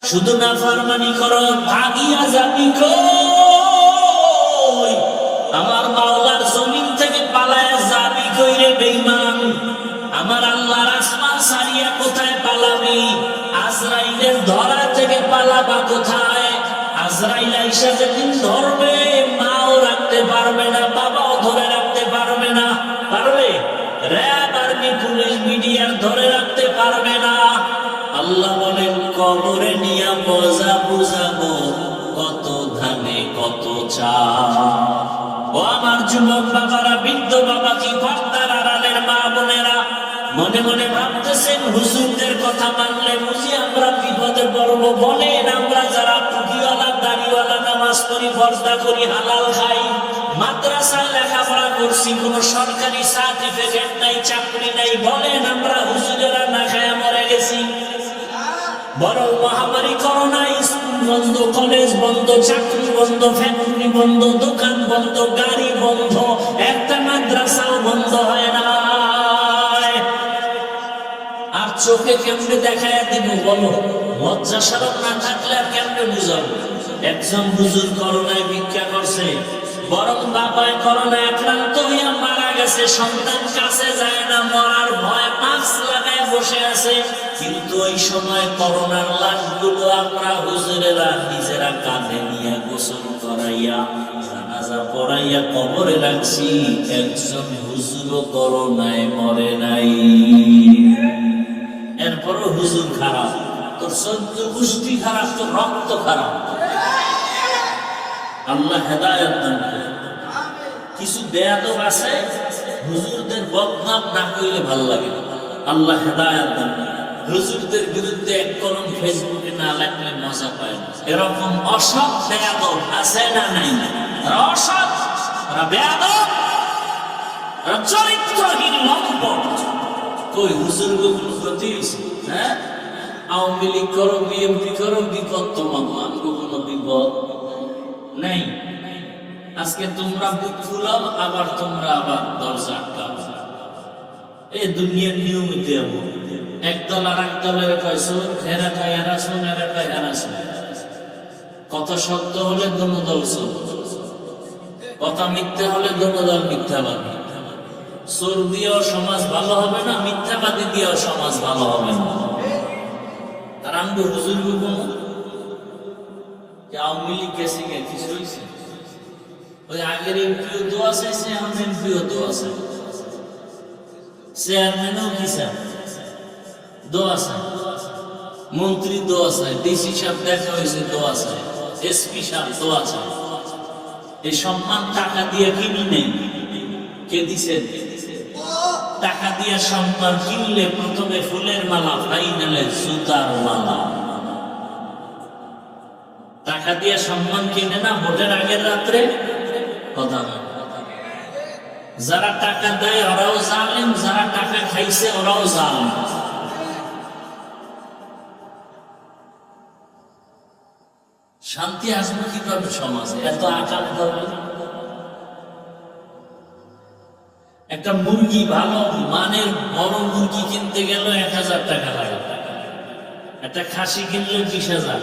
শুধু নাফরমানি করো, ভাগিয়া যাবি কই? আমার মাওলার জমিন থেকে পালায়া যাবি কই রে বেঈমান? আমার আল্লাহর আসমান ছাড়িয়া কোথায় পালাবি? আজরাইলের ধরা থেকে পালাবা কোথায়? আজরাইল আইসা যেদিন ধরবে, মাও রাখতে পারবে না, বাবাও ধরে রাখতে পারবে না। পারবে? র‍্যাব, আর্মি, পুলিশ, মিডিয়ার ধরে রাখতে পারবে না। আল্লাহ বলেন, কবরে নিয়া মজা বুঝাবো, কত ধানে কত চাল। ও আমার যুবক বাবারা, বৃদ্ধ বাবাজি, পর্দার আড়ালের মা বোনেরা, মনে মনে ভাবতেছেন হুজুরদের কথা মানলে বুঝি আমরা বিপদে পড়বো। বলেন, আমরা যারা টুপিওয়ালা, দাড়িওয়ালা, নামাজ পড়ি, পর্দা করি, হালাল খাই, মাদ্রাসায় লেখাপড়া করছি, কোন সরকারি সার্টিফিকেট নাই, চাকরি নাই, বলেন আমরা হুজুরেরা না খায়া মরে গেছি? বরং মহামারী করোনা, স্কুল বন্ধ, কলেজ বন্ধ, চাকরি বন্ধ, ফ্যাক্টরি বন্ধ, দোকান বন্ধ, গাড়ি বন্ধ, একটা মাদ্রাসাও বন্ধ হয় না। আর চোখে কেমনে দেখায় দিব বলো? লজ্জা শরম না থাকলে আর কেমনে বুঝাবো? একজন হুজুর করোনায় ভিক্ষা করছে, বরং বাবায় করোনা আক্রান্ত হইয়া মারা গেছে, সন্তান কাছে যায় না, মরার ভয় মাস্ক লাগায় বসে আছে। কিন্তু ওই সময় করোনার লাশগুলো আমরা হুজুরেরা নিজেরা কাঁধে নিয়ে গোসল করাইয়া, জানাজা পড়াইয়া কবরে রাখছি। একজন হুজুরও করোনায় মরে নাই। এরপরও হুজুর খারাপ, তোর চোদ্দ গোষ্ঠী খারাপ, তোর রক্ত খারাপ। আল্লাহ হেদায়েত দান করে। কিছু বেয়াদব আছে, হুজুরদের বদনাম না কইলে ভাল লাগে না। আল্লাহ হেদায়েত দান করে। হুজুরদের বিরুদ্ধে এক কলম ফেসবুকে না লাগলে মজা পায় না। এরকম অসৎ বেয়াদব আছে না নাই? অসৎ, বেয়াদব, চরিত্রহীন লম্পট। কই হুজুর গুলো ক্ষতি হয়েছে? হ্যাঁ, আওয়ামী লীগ করো, বিএনপি করো, বিপদ তোমাকে, আমগো কোনো বিপদ নেই। আজকে তোমরা বুক ফুলাও, আবার তোমরা আবার দরজা আটকাও। এই দুনিয়ার নিয়মিত এমন। একদল আর এক দলের কয় শোন, এরা কয় এরা শোন, এরা কয় এরা শোন। কথা সত্য হলে দোনো দল শোন, কথা মিথ্যা হলে দোনো দল মিথ্যাবাদী। চোর দিয়েও সমাজ ভালো হবে না, মিথ্যাবাদী দিয়েও সমাজ ভালো হবে না। আর আমি হুজুর কোনো আওয়ামী লীগ গেছে কিছু হয়েছে? ওই আগের এমপিও দোয়া চাইছে, এখন এমপিও দোয়া চাই, চেয়ারম্যানও কি চায়? দোয়া চাই, মন্ত্রী দোয়া চাই, ডিসি সাহেব দেখা হয়েছে দোয়া চাই, এসপি সাহেব দোয়া চাই। এই সম্মান টাকা দিয়ে কিনি নেই। কে দিছে? টাকা দিয়ে সম্মান কিনলে প্রথমে ফুলের মালা, ফাইনালে জুতার মালা। টাকা দিয়ে সম্মান কিনে না ভোটের আগের রাত্রে কথা না। যারা টাকা দেয় ওরাও জালেম, যারা টাকা খাইছে ওরাও জালেম। শান্তি আসবে কিভাবে সমাজে? এত আকাল করবে। একটা মুরগি, ভালো মানের বড় মুরগি কিনতে গেল 1000 টাকা লাগে, একটা খাসি কিনলে 20,000,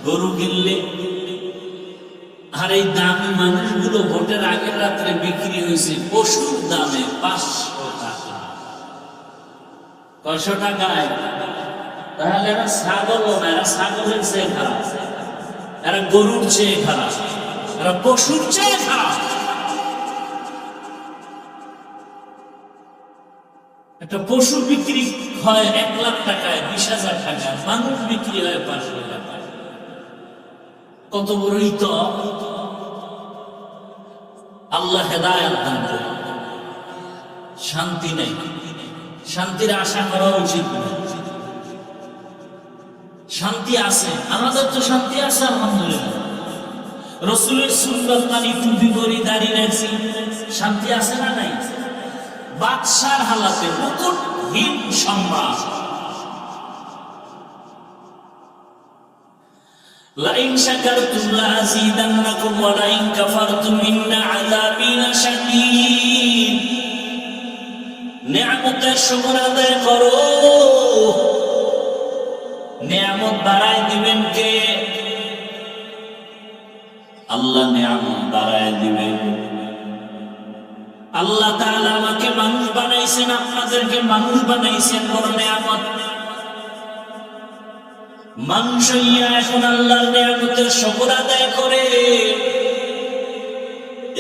গরু কিনলে। আর এই দামি মানুষগুলো ভোটের আগের রাত্রে বিক্রি হয়েছে পশুর দামে 500 টাকা, 500 টাকায়। তাহলে এরা ছাগলও না, এরা ছাগলের চেয়ে খারাপ, এরা গরুর চেয়ে খারাপ, এরা পশুর চেয়ে খারাপ। একটা পশু বিক্রি হয় 1 লাখ টাকায়, 20,000 টাকা, মানুষ বিক্রি হয় 500 টাকা। কত বড়ই তো! আল্লাহ হেদায়েত দান করে। শান্তি নেই, শান্তির আশা করা উচিত না। শান্তি আছে, আমাদের তো শান্তি আছে আলহামদুলিল্লাহ। রাসূলের সুন্নাত মানি, টুপি পরি, দাড়ি রাখছি, শান্তি আছে না নাই? বাদশার হালাতে মুকুটহীন সম্রাট। লাইন শাকারতুম লাযীদান্নাকুম ওয়া লাইন কাফারতুম ইন্না আযাবী লাশাদীদ। নেয়ামতের শুকর আদায় করো, নিয়ামত বাড়ায় দিবেন কে? আল্লাহ নিয়ামত বাড়ায় দিবেন। আল্লাহ তাআলা আমাকে মানুষ বানাইছেন, আপনাদেরকে মানুষ বানাইছেন, বড় নিয়ামত। মানুষ হইয়া এখন আল্লাহর নিয়ামতের শুকর আদায় করে।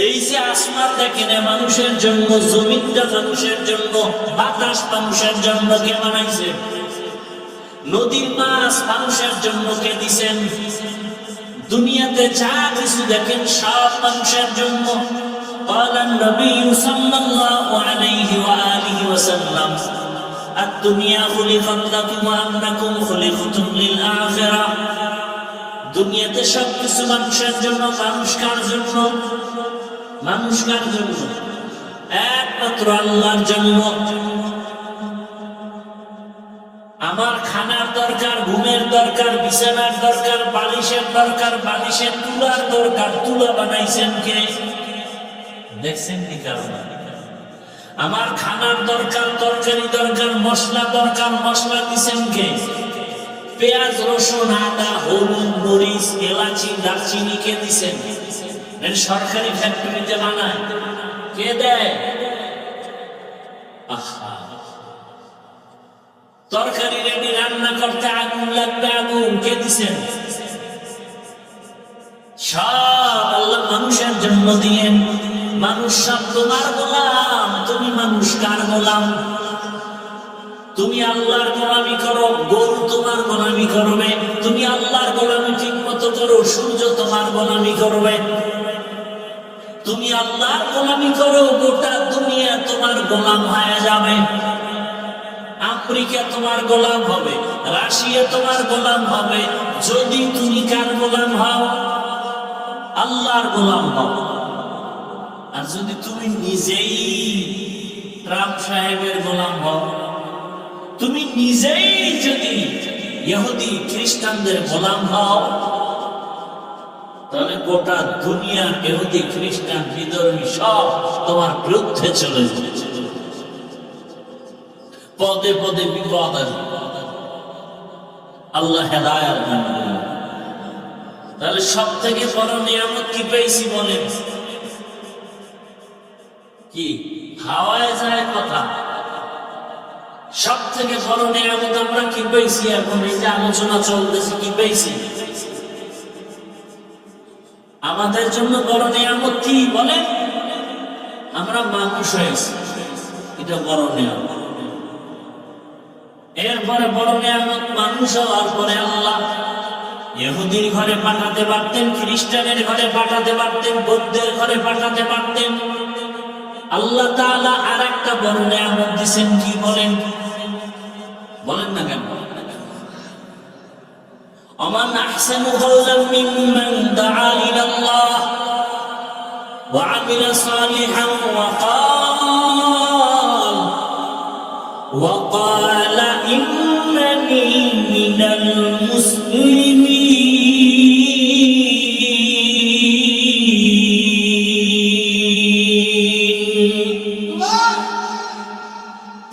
এই যে আসমান দেখেন মানুষের জন্য, জমিনটা মানুষের জন্য, বাতাস মানুষের জন্য কে বানাইছে? নদীর মাছ মানুষের জন্য কে দিছেন? দুনিয়াতে যা কিছু দেখেন সব মানুষের জন্য। قال النبي صلى الله عليه وآله وسلم الدنيا خلقت لكم وأنكم خلقتم للآخرة। দুনিয়াতে সব কিছু মানুষের জন্য। মানুষ কার জন্য? মানুষ কার জন্য? একমাত্র আল্লাহর জন্য। আমার খানার দরকার, ঘুমের দরকার, বিছানার দরকার, বালিশের দরকার, বালিশের তুলার দরকার। তুলা বানাইছেন কে? দেখছেন কি কারণ? আমার খানার দরকার, তরকারি দরকার, মশলা দরকার, মশলা দিছেন কে? পেঁয়াজ, রসুন, আদা, হলুদ, মরিচ, এলাচি, দারচিনি কে দিছেন? সরকারি ফ্যাক্টরিতে বানায় কে দেয়? আহা, তরকারি রেডি, রান্না করতে আগুন লাগবে, আগুন কে দিছেন? সব আল্লাহ মানুষের জন্য দিয়েন। মানুষ সব তোমার গোলাম। তুমি মানুষ কার গোলাম? তুমি আল্লাহর গোলামি করো, গরু তোমার গোলামি করবে। তুমি আল্লাহর গোলামি ঠিক মতো করো, সূর্য তোমার গোলামি করবে। তুমি আল্লাহর গোলামি করো, গোটা দুনিয়া তোমার গোলাম হয়ে যাবে। আফ্রিকা তোমার গোলাম হবে, রাশিয়া তোমার গোলাম হবে, যদি তুমি কার গোলাম হও? আল্লাহর গোলাম হও। আর যদি তুমি নিজেই ট্রাম্প সাহেবের গোলাম হও, তুমি নিজেই যদি ইহুদি খ্রিস্টানদের গোলাম হও, তাহলে গোটা দুনিয়ার ইহুদি খ্রিস্টান বিধর্মী সব তোমার বিরুদ্ধে চলে যাচ্ছে। পদে পদে বিপদ আসবে। আল্লাহ হেদায়েত দান করুন। তাহলে সব থেকে বড় নিয়ামত কি পেয়েছি বলেন? কি হাওয়ায় যায় কথা? সব থেকে বড় নিয়ামত আমরা কি পেয়েছি? এখন এই যে আলোচনা চলতেছে, কি পেয়েছি? আমাদের জন্য বড় নিয়ামত কি বলেন? আমরা মানুষ হয়েছি, এটা বড় নিয়ামত। এরপরে বড় নিয়ামত মানুষ হওয়ার পরে আল্লাহ ইহুদির ঘরে পাঠাতে পারতেন, খ্রিস্টানের ঘরে পাঠাতে পারতেন, বৌদ্ধের ঘরে পাঠাতে পারতেন। আল্লাহ তাআলা আর একটা বড় নিয়ামত দিয়েছেন, কি বলেন? বলেন না কেন? ومن أحسن قولا ممن دعا إلى الله وعمل صالحا وقال إنني من المسلمين।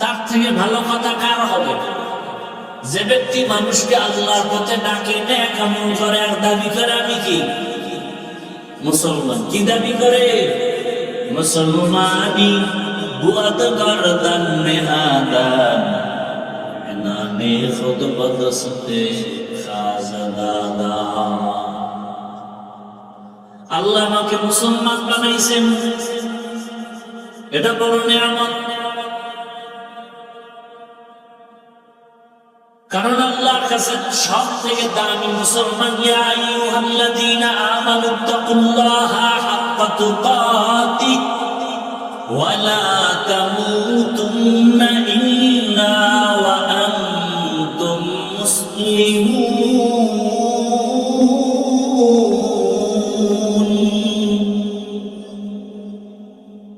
তার থেকে ভালো কথা কার হবে? যে ব্যক্তি মানুষকে আল্লাহর পথে ডাকে, নেক আমল করে, আর দাবি করে আমি কি মুসলমান। কি দাবি করে? মুসলমানি বুয়াদ গর্দান নেহাদান নানে খুদ বদস্তে খাজাদাদা। আল্লাহ আমাকে মুসলমান বানাইছেন, এটা বড় নিয়ামত। কারণ আল্লাহর কাছে সব থেকে দামি মুসলমান। ইয়া আইয়ুহাল্লাযীনা আমানুত্তাকুল্লাহা হাক্কা তুকাতিহ ওয়া লা তামুতুন্না ইল্লা ওয়া আনতুম মুসলিমুন।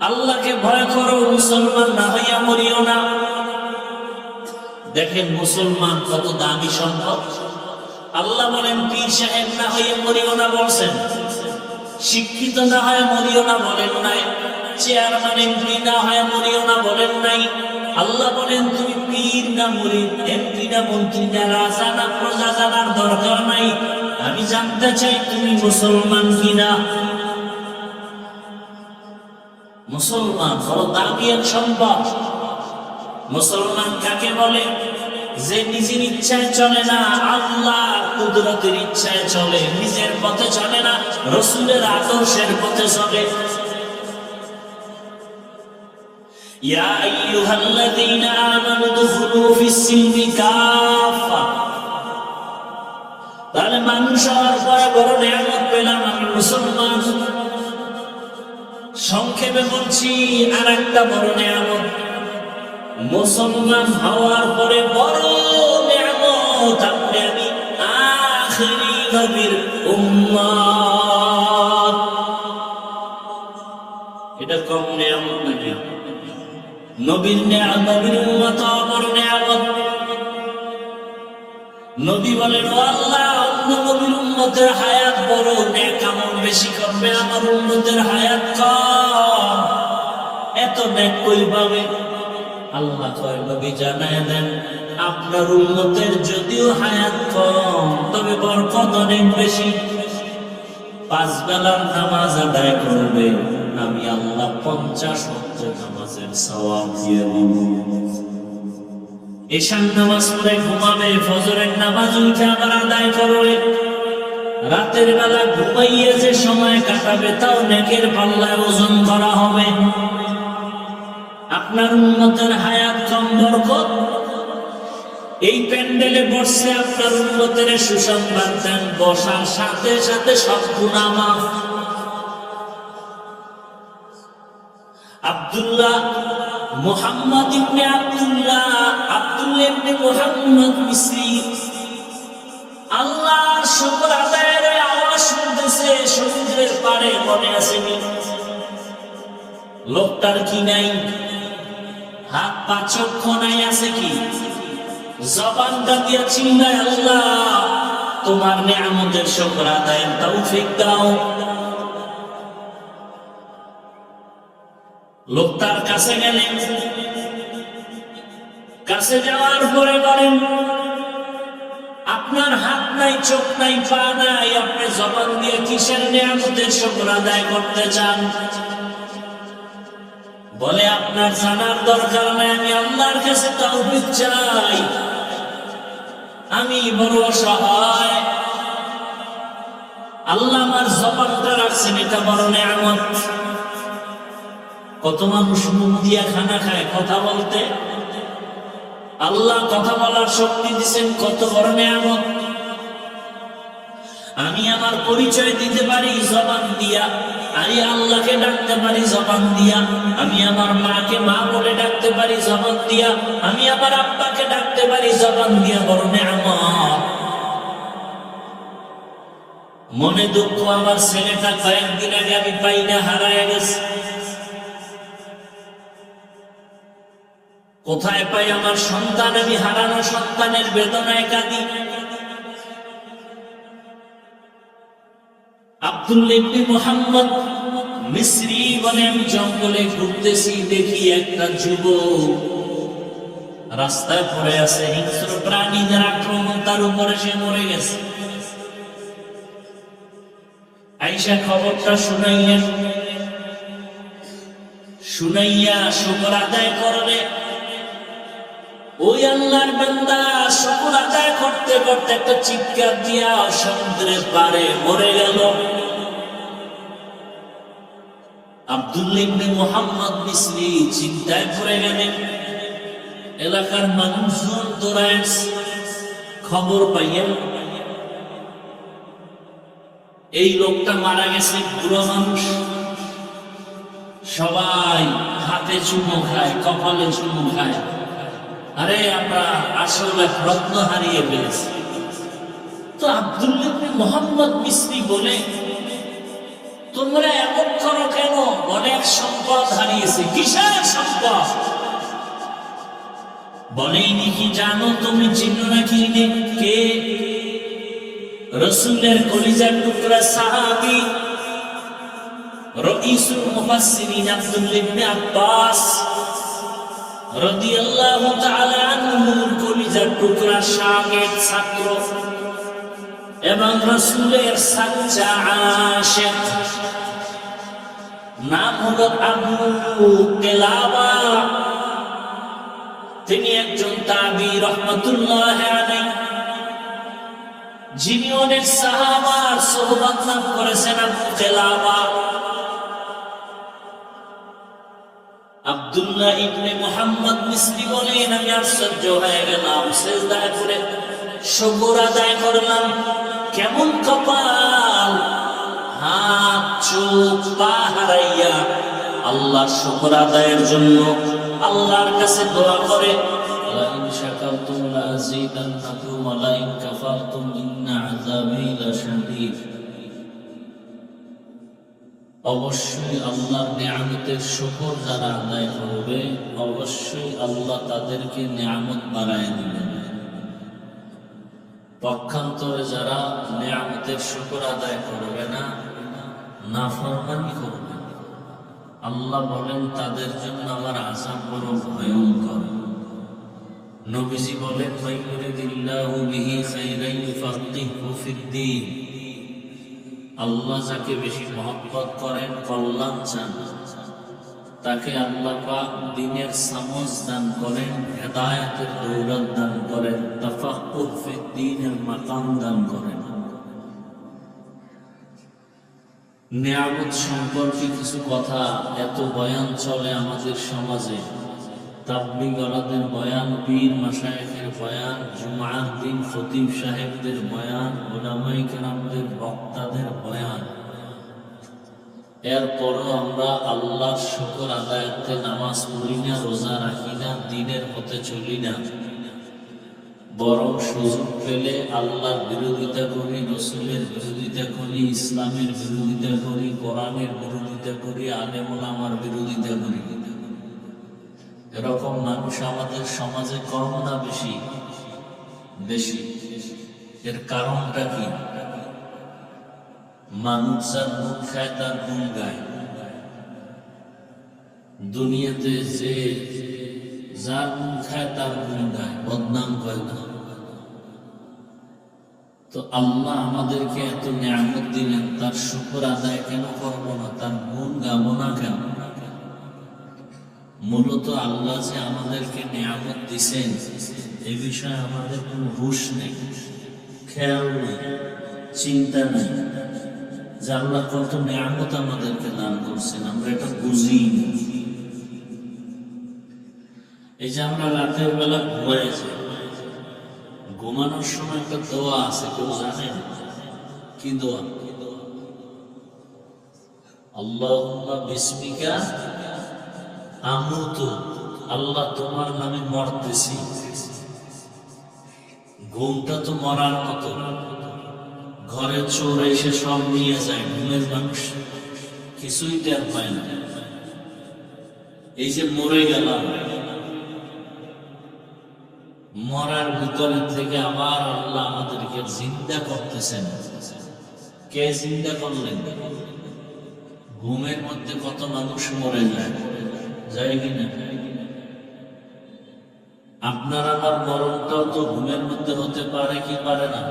আল্লাহকে ভয় করো, মুসলমান না হইয়া মরিও না। দেখেন মুসলমান কত দামি সম্পদ। আল্লাহ বলেন পীর সাহেব না হয়ে মরিও না বলছেন, শিক্ষিত না হয়ে মরিও না বলেন নাই, চেয়ারম্যান এমপি না হয়ে মরিও না বলেন নাই, আল্লাহ বলেন তুমি পীর না মুরিদ, এমপি না মন্ত্রী না রাজা না প্রজা জানার দরকার নাই, আমি জানতে চাই তুমি মুসলমান কিনা। মুসলমান বড় দামি এক সম্পদ। মুসলমান কাকে বলে? যে নিজের ইচ্ছায় চলে না, আল্লাহ কুদরতের ইচ্ছায় চলে, নিজের পথে চলে না, রাসূলের আদর্শের পথে চলে। ইয়া আইয়ুহাল্লাযীনা আমানু দুখুলু ফিস-সিলমি কাফা। তাহলে মানুষ হওয়ার পরে বড় নিয়ামত পেলাম, আমি মুসলমান। সংক্ষেপে বলছি, আর একটা বড় নিয়ামত, মুসলমান হওয়ার পরে বড় নিয়ামত, আপনি আমি আখিরি নবীর উম্মত। এটা কম নিয়ামত নাকি? নবীর নিয়ামত, নবীর উম্মত বড় নিয়ামত। নবী বলেন, ও আল্লাহ, অন্য নবীর উম্মতের হায়াত বড়, নেক আমল বেশি করবে, আমার উম্মতের হায়াত কম, এত নেক কই পাবে? আল্লাহ কয়, নবী জানায় দেন, আপনার উম্মতের যদিও হায়াত কম, তবে বরকত অনেক বেশি। 5 বেলার নামাজ আদায় করবে, আমি আল্লাহ 50 ওয়াক্ত নামাজের সওয়াব দিয়ে দিব। ঈশার নামাজ পড়ে ঘুমাবে, ফজরের নামাজ উঠে আবার আদায় করবে, রাতের বেলা ঘুমাইয়ে যে সময় কাটাবে তাও নেকের পাল্লায় ওজন করা হবে। আপনার উম্মতের হায়াত কম, বরকত। এই প্যান্ডেলে বসে আপনার উম্মতের সুসংবাদ দেন, বসার সাথে সাথে সব গুনাহ মাফ। আব্দুল্লাহ মুহাম্মদ ইবনে আব্দুল্লাহ, আব্দুল্লাহ ইবনে মুহাম্মদ মিসরি, আল্লাহর শুকর আদায়ের আওয়াজ শুনতেছে সমুদ্রের পাড়ে। মনে আসেনি? লোকটার কি নাই? হাত পা চক্ষু নাই, আছে কি? জবানটা দিয়া চিল্লায়, আল্লাহ তোমার নিয়ামতের শুকর আদায়ের তৌফিক দাও। লোকটার কাছে গেলেন, কাছে যাওয়ার পরে বলেন, আপনার হাত নাই, চোখ নাই, পা নাই, আপনি জবান দিয়ে কিসের নিয়ামতের শুকর আদায় করতে চান? বলে, আপনার জানার দরকার নাই, আমি আল্লাহর কাছে তৌফিক চাই, আমি বড় অসহায়, আল্লাহ আমার জবানটা রাখছেন, এটা বড় নিয়ামত। কত মানুষ মুখ দিয়া খানা খায় কথা বলতে, আল্লাহ কথা বলার শক্তি দিচ্ছেন, কত বড় নিয়ামত। আমি আমার পরিচয় দিতে পারি জবান দিয়া, আমি আল্লাহকে ডাকতে পারি জবান দিয়া, আমি আমার মাকে মা বলে ডাকতে পারি জবান দিয়া, আমি আমার আব্বাকে ডাকতে পারি জবান দিয়া, বড় নিয়ামত। মনে দুঃখ, আমার ছেলেটা কয়েকদিন আগে আমি পাই না, হারায় গেছে। কোথায় পাই আমার সন্তান? আমি হারানো সন্তানের বেদনায় কাঁদি। আব্দুল্লাহ ইবনে মুহাম্মদ মিসরি বলে, আমি জঙ্গলে ঘুরতেছি, দেখি একটা যুবক রাস্তায় পড়ে আছে, হিংস্র প্রাণীদের আক্রমণ, তার উপরে সে মরে গেছে। আয়েশা খবরটা শুনাইলেন, শুনাইয়া শুকর আদায় করলে। ওই আল্লাহর বান্দা শুকর আদায় করতে করতে একটা চিৎকার দিয়া সমুদ্রের পাড়ে মরে গেল। আব্দুল্লাহ ইবনে মুহাম্মদ মিসরি চিন্তায় পড়ে গেলেন। এলাকার মানুষজন দৌড়ায় খবর পাইয়া, এই লোকটা মারা গেছে, বুড়ো মানুষ। সবাই হাতে চুমো খায়, কপালে চুমো খায়। আরে আমরা আসলে রত্ন হারিয়ে ফেলেছি। তো আব্দুল্লাহ ইবনে মুহাম্মদ মিসরি বলে, তোমরা এমন করো কেন? অনেক সম্পদ হারিয়েছে। কিসের সম্পদ? বলেইনি কি জানো? তুমি চিনো নাকি কে? রাসূলের কলিজার টুকরা সাহাবী রাইসুল মুফাসসিরিন আব্দুল্লাহ ইবনে আব্বাস রাদিয়াল্লাহু তাআলা আনহুর কলিজার টুকরা শাগিদ ছাত্র এবং রাসূলের সাচ্চা আশিক, নাম হলো আবু কিলাবা। তিনি একজন তাবী রাহমাতুল্লাহ আলাইহি, যিনি অনেক সাহাবার সোহবত লাভ করেছেন। আবু কিলাবা আব্দুল্লাহ ইবনে মুহাম্মদ মিসরি বলেন, আমি আশ্চর্য হয়ে গেলাম, সিজদায় পড়ে শুকর আদায় করলাম। কেমন কপাল, হাত চোখ পা হারাইয়া আল্লাহর শুকর আদায়ের জন্য আল্লাহর কাছে দোয়া করে, লাইন শাকারতুম লাযীদান্নাকুম ওয়া লাইন কাফারতুম ইন্না আযাবী লাশাদীদ। অবশ্যই আল্লাহর নিয়ামতের শুকর যারা আদায় করবে, অবশ্যই আল্লাহ তাদেরকে নিয়ামত বাড়ায় দিবেন। পক্ষান্তরে যারা নিয়ামতের শুকর আদায় করবে না, নাফরমানি করবে, আল্লাহ বলেন তাদের জন্য আমার আযাব বড় ভয়ঙ্কর। নবীজি বলেন, মাইয়ুরিদিল্লাহু বিহি খাইরান ইউফাক্কিহু ফিদ্দীন। আল্লাহ যাকে বেশি মহব্বত করেন, কল্যাণ চান, তাকে আল্লাহ পাক দ্বীনের সমঝ দান করেন, হেদায়েতের দৌলত দান করেন, তাফাক্কুহ ফিদ্দীনের মাকাম দান করেন। নিয়ামত সম্পর্কে কিছু কথা এত বয়ান চলে আমাদের সমাজে, তাবলীগওয়ালাদের বয়ান, পীর মাশায়েখের বয়ান, জুমআর দিন খতিব সাহেবদের বয়ান, উলামায়ে কেরামদের বক্তাদের বয়ান। এরপরও আমরা আল্লাহর শুকর আদায়ার্থে নামাজ পড়ি না, রোজা রাখি না, দ্বীনের পথে চলি না, বরং সুযোগ পেলে আল্লাহর বিরোধিতা করি, রসুলের বিরোধিতা করি, ইসলামের বিরোধিতা করি, কোরআনের বিরোধিতা করি, আলেম ওলামার বিরোধিতা করি। এরকম মানুষ আমাদের সমাজে কম না বেশি? বেশি। এর কারণটা কি? মানুষ যার মুখ খায় তার গুণ গায়। দুনিয়াতে যে যার মুখ খায় তার গুণ গায়, বদনাম করে না। তো আল্লাহ আমাদেরকে এত নিয়ামত দিলেন, তার শুকর আদায় কেন করবো না? তার গুণ গাবো না কেন? মূলত আল্লাহ যে আমাদেরকে নিয়ামত দিছেন, এই বিষয়ে আমাদের কোনো হুঁশ নেই, খেয়াল নেই, চিন্তা নেই যে আল্লাহ কত নিয়ামত আমাদেরকে দান করছেন, আমরা এটা বুঝি না। এই যে আমরা রাতের বেলা ঘুমাই যাই, ঘুমানোর সময় একটা দোয়া আছে, কেউ জানেন কি দোয়া? আল্লাহুম্মা বিসমিকা আমুতু, আল্লাহ তোমার নামে মরতেছি। ঘুমটা তো মরার মতো, ঘরে চোর এসে সব নিয়ে যায়, ঘুমের মানুষ কিছুই টের পায় না। এই যে মরে গেলাম, মরার ভিতরে থেকে আবার আল্লাহ আমাদেরকে জিন্দা করতেছেন। কে জিন্দা করলেন? ঘুমের মধ্যে কত মানুষ মরে যায়, যায় কিনা? আপনার আমার মরণটাও তো ঘুমের মধ্যে হতে পারে কি পারে না?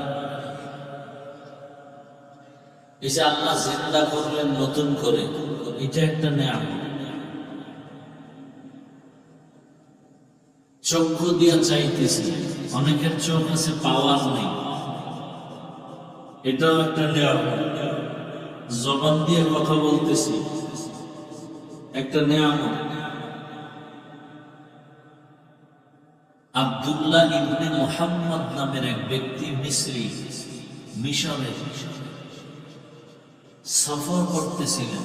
এই যে আল্লাহ জিন্দা করলেন নতুন করে, এটা একটা নিয়ামত। চক্ষু দিয়া চাইতেছি, অনেকের চোখ আছে, পাওয়ার নেই, এটাও একটা নিয়ামত। জবান দিয়ে কথা বলতেছি, একটা নিয়ামত। আব্দুল্লাহ ইবনে মুহাম্মদ নামের এক ব্যক্তি মিশরে সফর করতেছিলেন।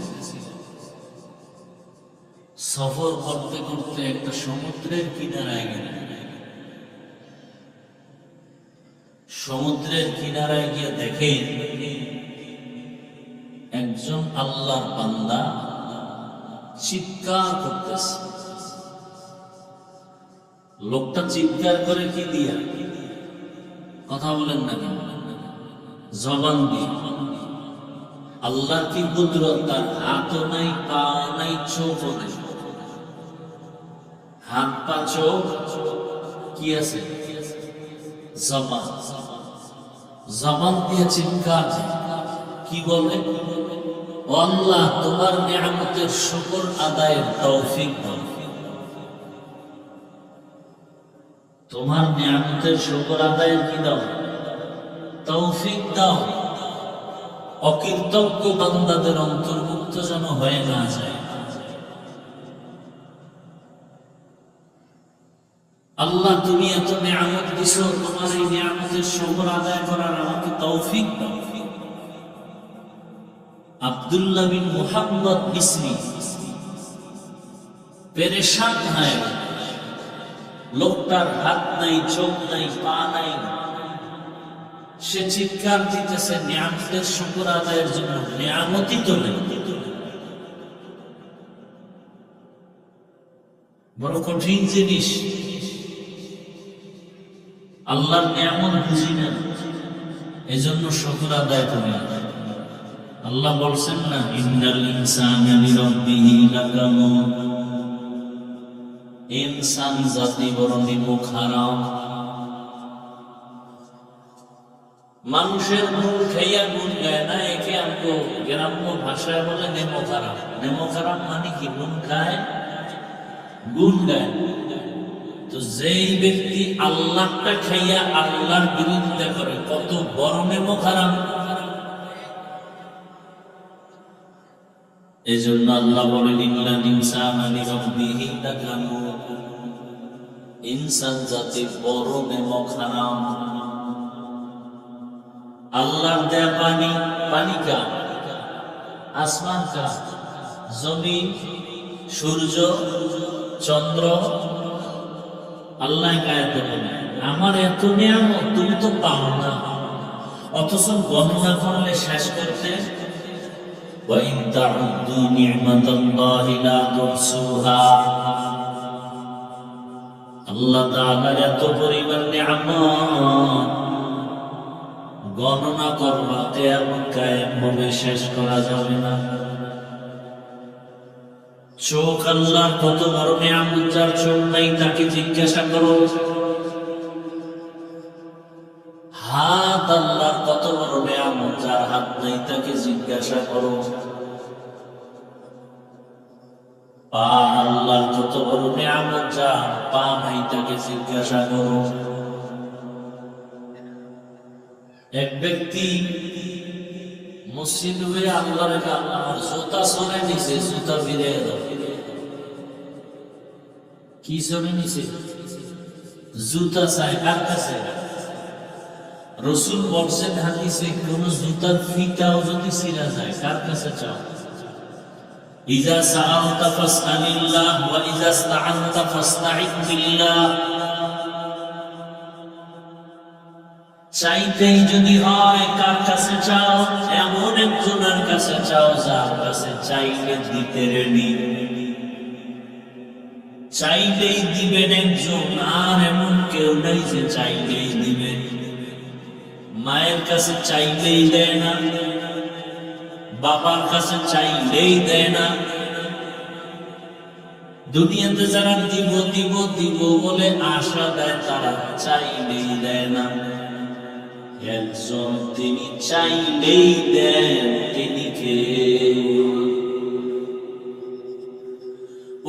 সফর করতে করতে একটা সমুদ্রের কিনারায় গেলেন। সমুদ্রের কিনারায় গিয়ে দেখেন একজন আল্লাহর বান্দা চিৎকার করতেছে। লোকটা চিৎকার করে কি দিয়া? কথা বলেন না কেন? জবান দিয়ে। আল্লাহর কি কুদরত, তার হাতও নাই, পা নাই, চোখও নেই। হাত পা চোখ কি আছে? জবান। জবান দিয়ে চিৎকার কি বলে? আল্লাহ তোমার নিয়ামতের শুকর আদায়ের তৌফিক দাও। তোমার নিয়ামতের শুকর আদায়ের কি দাও? তৌফিক দাও। অকৃতজ্ঞ বান্দাদের অন্তর্ভুক্ত যেন হয়ে না যায়। আল্লাহ তুমি এত নিয়ামত দিছো, তোমার এই নিয়ামতের শুকর আদায় করার আমাকে তৌফিক দাও। আব্দুল্লাহ বিন মুহাম্মদ মিসরি পেরেশান হয়, লোকটার হাত নাই, চোখ নাই, পা নাই, সে চিৎকার দিতেছে নিয়ামতের শুকর আদায়ের জন্য। নিয়ামতই তো নেই, বড় কঠিন জিনিস। আল্লাহর নিয়ামত বুঝি না, এজন্য শুকর আদায় করি না। আল্লাহ বলছেন না, ইন্নাল ইনসানা লিরাব্বিহি লাকানুন, ইনসান জাতি বড় নিমুখ হারাম। মানুষের নুন খাইয়া গুণ গায় না, একে আমগো গ্রাম্য ভাষায় বলে নেমো খারাপ। নেমো খারাপ মানে কি? নুন খায়, গুণ গায়। তো যেই ব্যক্তি আল্লাহটা খাইয়া আল্লাহর বিরুদ্ধে করে, কত বড় নেমো খারাপ। এই জন্য আল্লাহ বলেন, ইন্নাল ইনসানা লিরাব্বিহি লাকানুন, ইনসান জাতি বড় নেমো খারাপ। আল্লাহর দেয়া পানি, পানি কা? আসমান কা? জমিন, সূর্য, চন্দ্র, আল্লাহ গায়েত বলে আমার এত নিয়ামত তুমি তো পাও না, অথচ গণনা করলে শেষ করতে وَإِن تَعُدُّوا نِعْمَةَ اللَّهِ لَا تُحْصُوهَا। আল্লাহ তাআলার এত পরিমাণ নিয়ামত গণনা করবা কিয়ামত কায়েম হবে, শেষ করা যাবে না। চোখ আল্লাহর কত বড় নিয়ামত, যার চোখ নাই তাকে জিজ্ঞাসা করো। হাত আল্লাহর কত বড় নিয়ামত, যার হাত নাই তাকে জিজ্ঞাসা করো। পা আল্লাহর কত বড় নিয়ামত, যার পা নাই তাকে জিজ্ঞাসা করো। এক ব্যক্তি মসজিদ হয়ে আল্লাহর আমার জুতা সরে নিছে, জুতা ফিরে দাও। কি সরে নিছে? জুতা চাই, কার কাছে? রাসূল বলেছেন হাদিসে, কোন জুতার ফিতাও যদি ছিঁড়া যায়, কার কাছে চাও? ইযা সাআলতা ফাসআলিল্লাহ ওয়া ইযা ইসতাআনতা ফাসতাঈন বিল্লাহ। চাইতেই যদি হয় কার কাছে চাও? এমন একজনের কাছে চাও যার কাছে চাইলে দিতে রেডি। চাইলেই দিবেন একজন, আর এমন কেউ নাই যে চাইলেই দিবেন। মায়ের কাছে চাইলেই দেয় না, বাবার কাছে চাইলেই দেয় না। দুনিয়াতে যারা দিব দিব দিব বলে আশা দেয়, তারা চাইলেই দেয় না। একজন তিনি চাইলেই দেন, তিনি কে?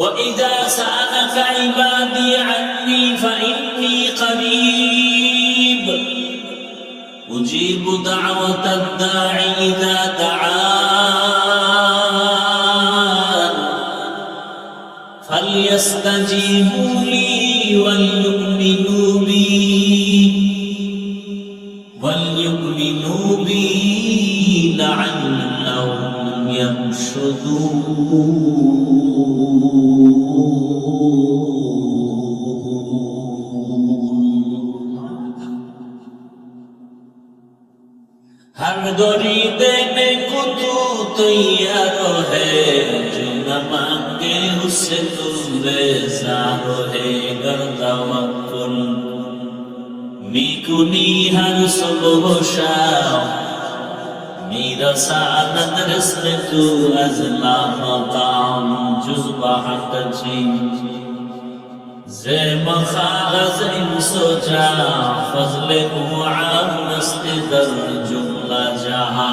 وَإِذَا سَأَلَكَ عِبَادِي عَنِّي فَإِنِّي قَرِيبٌ أُجِيبُ دَعْوَةَ الدَّاعِ إِذَا دَعَانِ فَلْيَسْتَجِيبُوا لِي وَلْيُؤْمِنُوا بِي لَعَلَّهُمْ يَرْشُدُونَ। हर घड़ी देने को तू तैयार है, जो न मांगे उससे तू बेजार है। कर तवक्कुल मिकुनी हर सुबह शाम, मेरा सानत रिस्क तू अज़ला मकाम जुज़्बा हटची। যে মখাজ ইমসোজা ফজলে কুআন নস্তে দর জুমলা জাহা।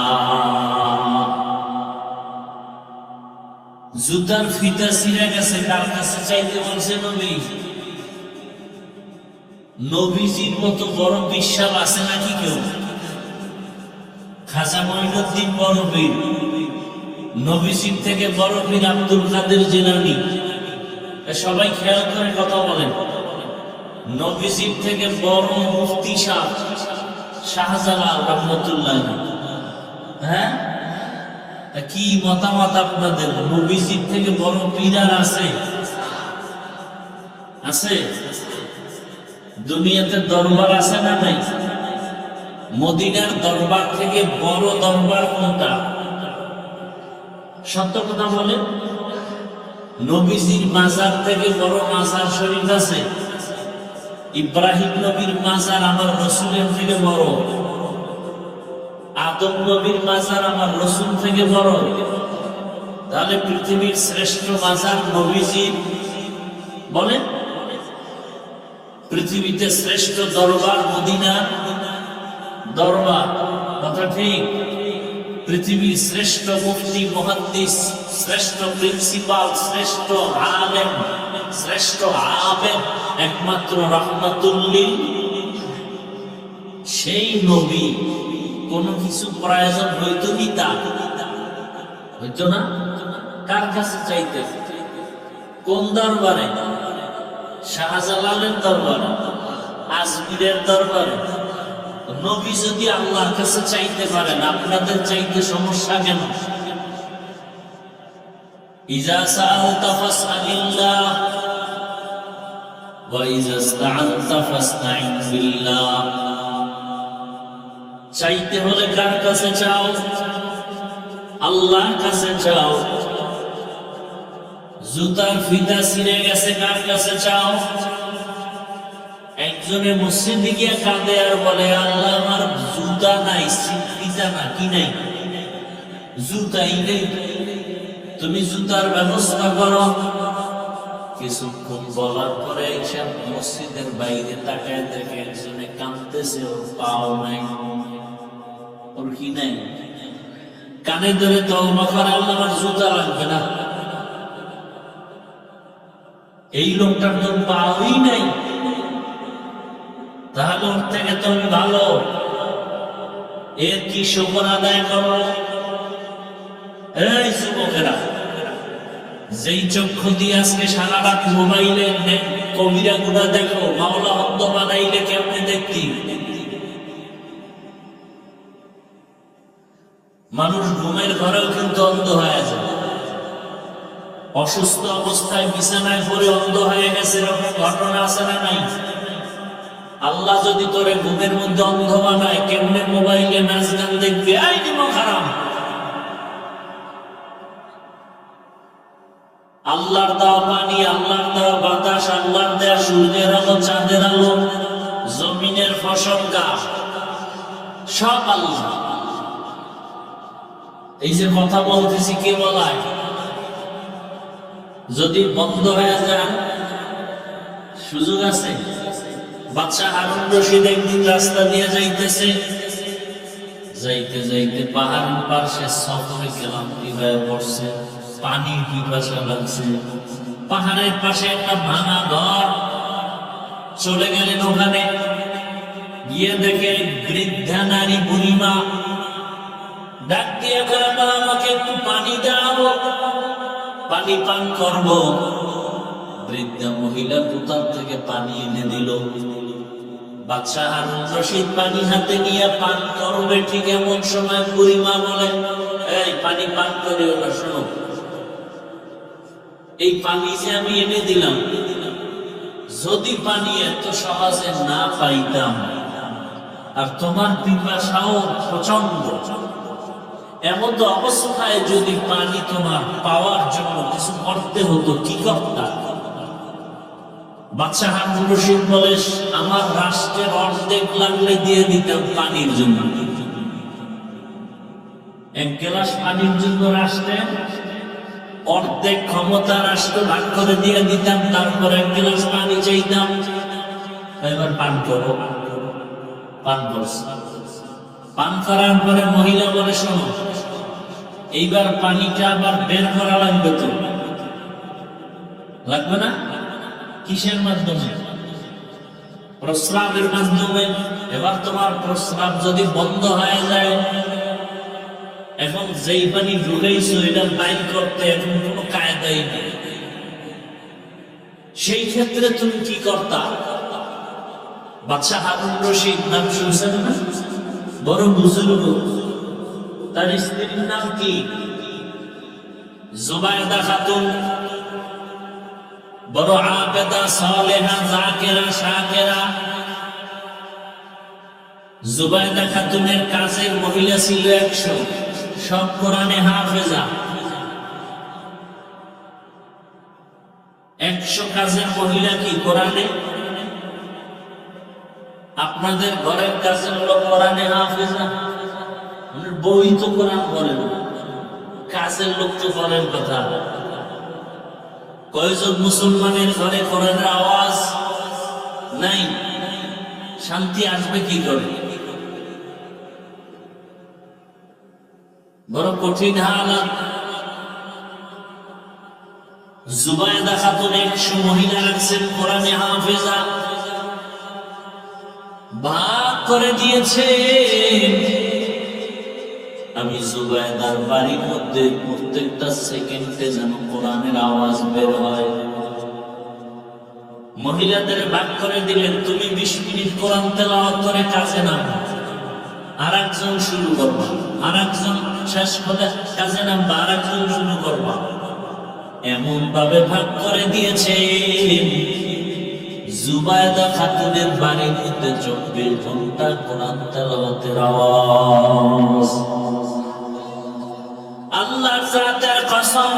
জুতার ফিতা ছিঁড়ে গেছে, কার কাছে চাইতে বলছে নবী? নবীজির মতো বড় বিশ্বাস আছে নাকি কেউ? খাজা মঈনুদ্দিন বড় পীর, নবীজির থেকে বড় পীর আব্দুল কাদের জিলানী। সবাই খেয়াল করে কথা বলেন। নবীজির থেকে বড় মুফতি শাহজালাল রহমতুল্লাহ। হ্যাঁ, কি মতামত আপনাদের? নবীজির থেকে বড় পীর আর আছে? আছে? দুনিয়াতে দরবার আছে না নাই? মদিনার দরবার থেকে বড় দরবার কোনটা? সত্য কথা বলেন। নবীজির মাজার থেকে বড় মাজার শরীফ আছে? ইব্রাহিম নবীর মাজার আমার রসুলের থেকে বড়। আদম নবীর মাজার আমার রসুল থেকে বড়। তাহলে পৃথিবীর শ্রেষ্ঠ মাজার নবীজির। বলেন, পৃথিবীতে শ্রেষ্ঠ দরবার মদিনার দরবার। কথা ঠিক। পৃথিবীর শ্রেষ্ঠ মুফতি মুহাদ্দিস, শ্রেষ্ঠ প্রিন্সিপাল, শ্রেষ্ঠ আলেম, শ্রেষ্ঠ আবেদ একমাত্র রাহমাতুল লিল। সেই নবী কোনো কিছু প্রয়োজন হইতো কি? তা হইতো না। কার কাছে চাইতে? কোন দরবারে? শাহজালালের দরবারে, আজমিরের দরবারে। নবী যদি আল্লাহর কাছে চাইতে পারেন, আপনাদের চাইতে সমস্যা কেন? ইজা সাআলতা ফাসআলিল্লাহ ওয়া ইজা ইসতাআনতা ফাসতাইন বিল্লাহ। চাইতে হলে কার কাছে চাও? আল্লাহর কাছে চাও। জুতার ফিতা ছিঁড়ে গেছে, কার কাছে চাও? একজনে মসজিদে গিয়ে কাঁদে আর বলে, আল্লাহ আমার জুতা নাই, ফিতা না, কি নাই? জুতাই নেই, তুমি জুতার ব্যবস্থা করো। কিছুক্ষণ বলার পরে এইসব মসজিদের বাইরে তাকায় দেখে একজনে কাঁদতেছে, ওর পাও নাই, ওর কি নাই। কানে ধরে তওবা করে, আল্লাহ আমার জুতা লাগবে না। এই লোকটার তো পাওই নাই, তাহলে ওর থেকে তুমি ভালো। এর কি শুকর আদায় করো? এই যুবকেরা, যেই চক্ষু দিয়ে আজকে সারা রাত মোবাইলে কবিরা গুণা দেখো, মাওলা অন্ধ বানাইলে কেমনে দেখতি? মানুষ ঘুমের ঘরেও কিন্তু অন্ধ হয়ে যায়। অসুস্থ অবস্থায় বিছানায় পড়ে অন্ধ হয়ে গেছে, এরকম ঘটনা আছে না নাই? আল্লাহ যদি তোরে ঘুমের মধ্যে অন্ধ বানায়, কেমনে মোবাইলে নাচ গান দেখবি? আই নিম খারাপ। আল্লাহর দেওয়া পানি, আল্লাহর দেওয়া বাতাস, আল্লাহর দেওয়া সূর্যের আলো, চাঁদের আলো, জমিনের ফসল, গাছ, সব আল্লাহ। এই যে কথা বলতেছি, কে বলায়? যদি বন্ধ হয়ে যায়, সুযোগ আছে। বাচ্চা হারুন রশিদ একদিন রাস্তা দিয়ে যাইতেছে, যাইতে যাইতে পাহাড়ের পাশে সফরে ক্লান্তি হয়ে পড়ছে, পানির পিপাসা লাগছে। পাহাড়ের পাশে একটা ভাঙা ঘর, চলে গেলেন ওখানে। গিয়ে দেখে বৃদ্ধা নারী বুড়িমা ডাক দিয়ে করে, মা আমাকে একটু পানি দাও, পানি পান করব। বৃদ্ধা মহিলা কোথার থেকে পানি এনে দিল। বাদশা হারুন রশিদ পানি হাতে নিয়ে পান করবে, ঠিক এমন সময় বুড়িমা বলে, এই পানি পান করিও না, শোনো, এই পানি যে আমি এনে দিলাম, যদি পানি এত সহজে না পাইতাম, আর তোমার পিপাসাও প্রচন্ড, এমন তো অবস্থায় যদি পানি তোমার পাওয়ার জন্য কিছু করতে হতো, কি করতাম? বাদশা হারুন রশিদ বলে, আমার রাষ্ট্রের অর্ধেক লাগলে দিয়ে দিতাম পানির জন্য। এক গ্লাস পানির জন্য রাষ্ট্রে অর্ধেক ক্ষমতা রাষ্ট্র ভাগ করে দিয়ে দিতাম, তারপর এক গ্লাস পানি চাইতাম, এবার পান করো। পান করছে, পান করার পরে মহিলা বলে, শোনো এইবার পানিটা আবার বের করা লাগবে, তো লাগবে না? কিসের মাধ্যমে? প্রস্রাবের মাধ্যমে। এবার তোমার প্রস্রাব যদি বন্ধ হয়ে যায়, এখন যেই পানি ঢুকাইছো এটা বাইর করতে এখন কোনো কায়দাই নেই, সেই ক্ষেত্রে তুমি কি করতা? বাদশাহ হারুন রশিদ নাম শুনছেন না? বড় বুজুর্গ, তার স্ত্রীর নাম কি? জুবায়দা খাতুন, বড় আবেদা, সালেহা, জাকেরা, শাকেরা। জুবায়দা খাতুনের কাজের মহিলা ছিল 100, সব কোরআনে হাফেজা। 100 কাজের মহিলা কি কোরআনে? আপনাদের ঘরের কাজের লোক কোরআনে হাফেজা, বই তো কোরআন পড়েন, কাজের লোক তো পড়েন কথা। কয়জন মুসলমানের ঘরে কোরআনের আওয়াজ নাই? শান্তি আসবে কি করে? বড় কঠিন হালাত। জুবায়দা খাতুন 100 মহিলা রাখছেন কোরআনে হাফেজা, ভাগ করে দিয়েছে। আমি জুবায়দার বাড়ির মধ্যে প্রত্যেকটা সেকেন্ডে যেন কোরআনের আওয়াজ বের হয়। মহিলাদের ভাগ করে দিলেন, তুমি 20 মিনিট কোরআন তেলাওয়াত করে কাজে নামো, আর একজন শুরু করবা, আর একজন শেষ করে কাজে নামবা, আর একজন শুরু করবা। এমন ভাবে ভাগ করে দিয়েছে, জুবায়দা খাতুনের বাড়ির মধ্যে 24 ঘন্টা কোরআন তেলাওয়াতের আওয়াজ। আল্লাহর জাতের কসম,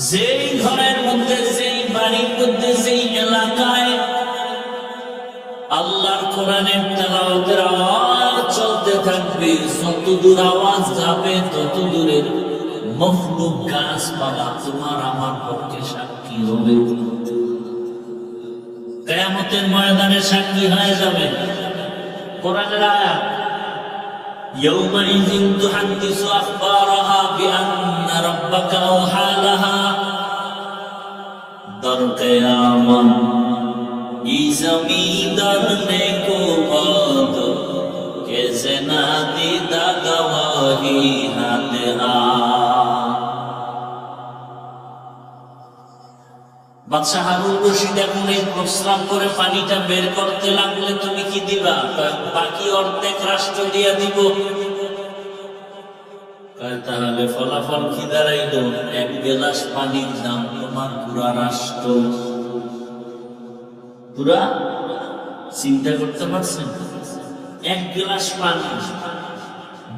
যেই ঘরের মধ্যে, যেই বাড়ির মধ্যে, যেই এলাকায় আল্লাহর কোরআনের তেলাওয়াতের আওয়াজ চলতে থাকবে, যত দূর আওয়াজ যাবে তত দূরের মখলুক গাছপালা তোমার আমার পক্ষে সাক্ষী হবে। কিয়ামতের ময়দানে সাক্ষী হয়ে যাবে। কোরআনের আয়াত, يومئذ تحدث أخبارها بأن ربك أوحى لها در قیامت ای زمیندار نے کو باد کیسے نہ دیدہ گواہی ہاتھا। বাদশাহ হারুন রশিদ এখন এই প্রস্রাব করে পানিটা বের করতে লাগলে তুমি কি দিবা? বাকি অর্ধেক রাষ্ট্র দিয়া দিব। তাহলে ফলাফল কি দাঁড়াইলো? 1 গ্লাস পানির দাম তোমার পুরা রাষ্ট্র। পুরা চিন্তা করতে পারছেন? 1 গ্লাস পানি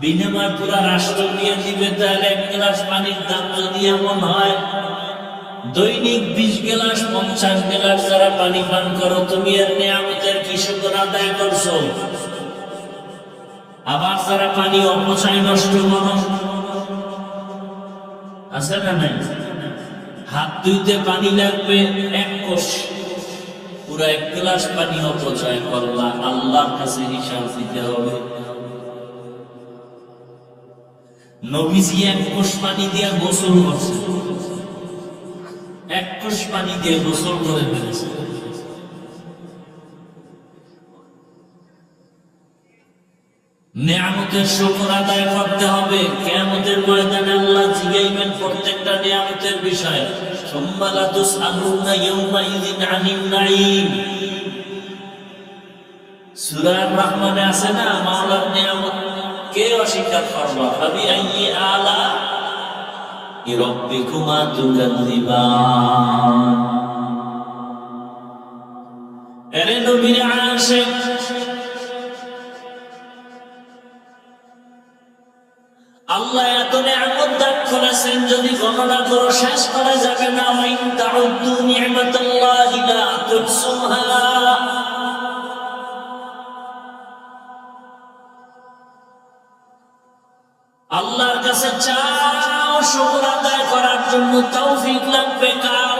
বিনিময় পুরা রাষ্ট্র দিয়ে দিবে। তাহলে 1 গ্লাস পানির দাম যদি এমন হয়, দৈনিক 20 গ্লাস 50 গ্লাস যারা পানি পান করো, তুমি এর নিয়ামতের কি শুকর আদায় করছো? আবার যারা পানি অপচয় নষ্ট করো, আছে না নাই? হাত ধুইতে পানি লাগবে 1 কোষ, পুরো 1 গ্লাস পানি অপচয় করলা, আল্লাহর কাছে হিসাব দিতে হবে। নবীজি 1 কোষ পানি দিয়ে গোসল করছে, 1 কোষ পানি দিয়ে গোসল করে ফেলেছে। নিয়ামতের শুকর আদায় করতে হবে। কিয়ামতের ময়দানে আল্লাহ জিজ্ঞাসা প্রত্যেকটা নিয়ামতের বিষয়। সুম্মা লা তুসআলুনা ইয়াওমাইযিন আনিন নাঈম। সূরা আর-রহমানে আছে না, মাওলার নিয়ামত কে অস্বীকার করবে? ফাবি আইয়ি আলা রাব্বিকুমা তুকাযিবান। এরে নবীর আশিক, আল্লাহ এত নিয়ামত দান করেছেন, যদি গণনা করো শেষ করা যাবে না। ওয়াইন তাউদ্দু নি'মাতাল্লাহি লা তুহসুহা। আল্লাহর কাছে চাও শুকর আদায় করার জন্য তৌফিক লাগবে কার?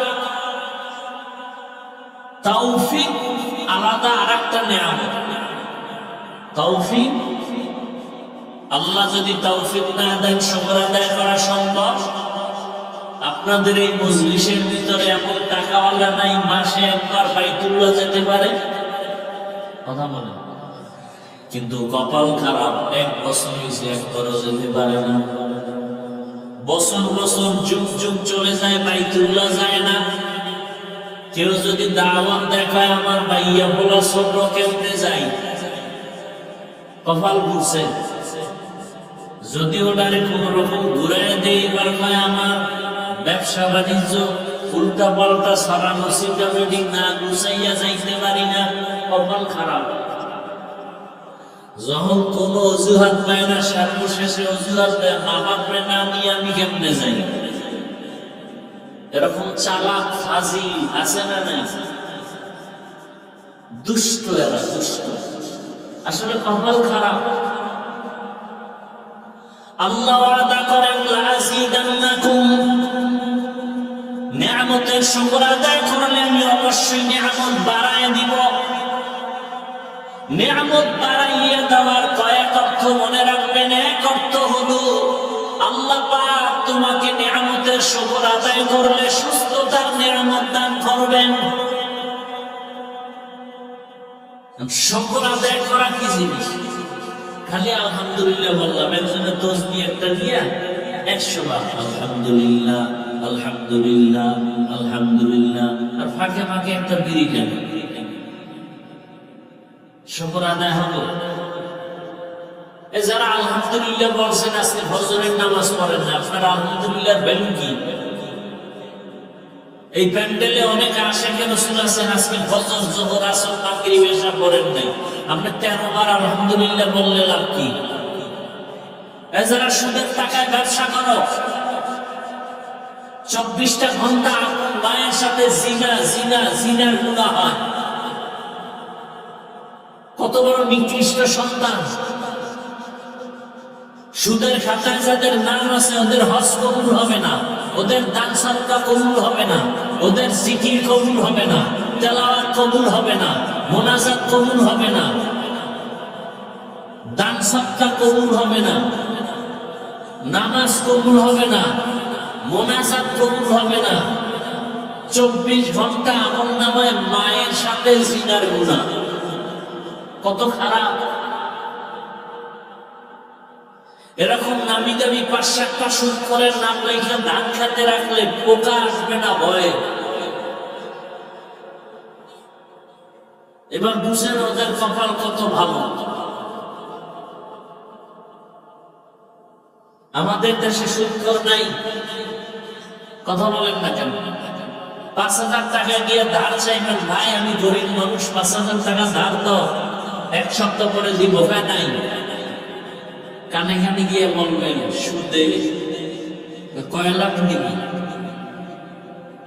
তৌফিক আলাদা আরেকটা নিয়ামত। তৌফিক আল্লাহ যদি তৌফিক না দেন শুকর আদায় করা সম্ভব? আপনাদের এই মজলিসের ভিতরে এমন টাকাওয়ালা নাই মাসে একবার বাইতুল্লাহ যেতে পারে? কথা বলেন। কিন্তু কপাল খারাপ, এক বছর হয়েছে একবারও যেতে পারে না। বছর বছর যুগ যুগ চলে যায়, বাইতুল্লাহ যায় না। কেউ যদি দাওয়াত দেখায় আমার ভাইয়া বলা ছোট কেমনে যাই, কপাল ঘুরছে। যদি ওটারে কোন রকম ঘুরে দেই, আমার ব্যবসা বাণিজ্য উল্টা পাল্টা সারানো সিস্টেমেটিক না গুছাইয়া যাইতে পারি না, কপাল খারাপ। যখন কোন অজুহাত পায় না, সর্বশেষে অজুহাত দেয় মা বাপরে না নিয়ে আমি কেমনে যাই। এরকম চালাক ফাজিল আছে না নাই? দুষ্ট, এরা দুষ্ট। আসলে কপাল খারাপ। আল্লাহ ওয়াদা করেন লাযিদান্নাকুম, নিয়ামতের শুকর আদায় করলে আমি অবশ্যই নিয়ামত বাড়ায় দিব। নিয়ামত বাড়াইয়া দেওয়ার কয়েক অর্থ মনে রাখবেন। এক অর্থ হলো আল্লাহ পাক তোমাকে নিয়ামতের শুকর আদায় করলে সুস্থতার নিয়ামত দান করবেন। শুকর আদায় করা কি জিনিস? খালি আলহামদুলিল্লাহ বললাম, একজনের তসবিহ একটা দিয়া 100 বার আলহামদুলিল্লাহ আলহামদুলিল্লাহ আলহামদুলিল্লাহ, আর ফাঁকে ফাঁকে একটা বিড়ি খান, শুকর আদায় হলো? যারা আলহামদুলিল্লাহ বলছেন আজকে ফজরের নামাজ পড়েন না, আপনারা আলহামদুলিল্লাহ ভ্যালু কি? এই প্যান্ডেলে অনেক আশিকে রাসূল আছেন, আজকে ফজর যোহর আসর মাগরিব এশা পড়েন নাই, আপনি 13 বার আলহামদুলিল্লাহ বললে লাভ কি? যারা সুদের টাকায় ব্যবসা করো, 24টা ঘন্টা আপন মায়ের সাথে জিনা জিনা জিনার গুনাহ হয়, কত বড় নিকৃষ্ট সন্তান। সুদের খাতায় যাদের নাম আছে ওদের হজ কবুল হবে না, ওদের দান সাদকা কবুল হবে না, ওদের জিকির কবুল হবে না, তেলাওয়াত কবুল হবে না, মোনাজাত কবুল হবে না, দান সাদকা কবুল হবে না, নামাজ কবুল হবে না, মোনাজাত কবুল হবে না। 24 ঘন্টা আমলনামায় মায়ের সাথে জিনার গুনাহ, কত খারাপ। এরকম নামি দামি 5-7টা সুদ করে নাম লেখা ধান খেতে রাখলে পোকা আসবে না ভয়ে? এবার বুঝেন ওদের কপাল কত ভালো। আমাদের দেশে সুদ কর নাই, কথা বলেন না কেন? 5,000 টাকা গিয়ে ধার চাইবেন, ভাই আমি গরিব মানুষ 5,000 টাকা ধার দাও, 1 সপ্তাহ পরে দিব, নাই। কানে কানে গিয়ে বলবেন সুদে কয় লাখ নিবি,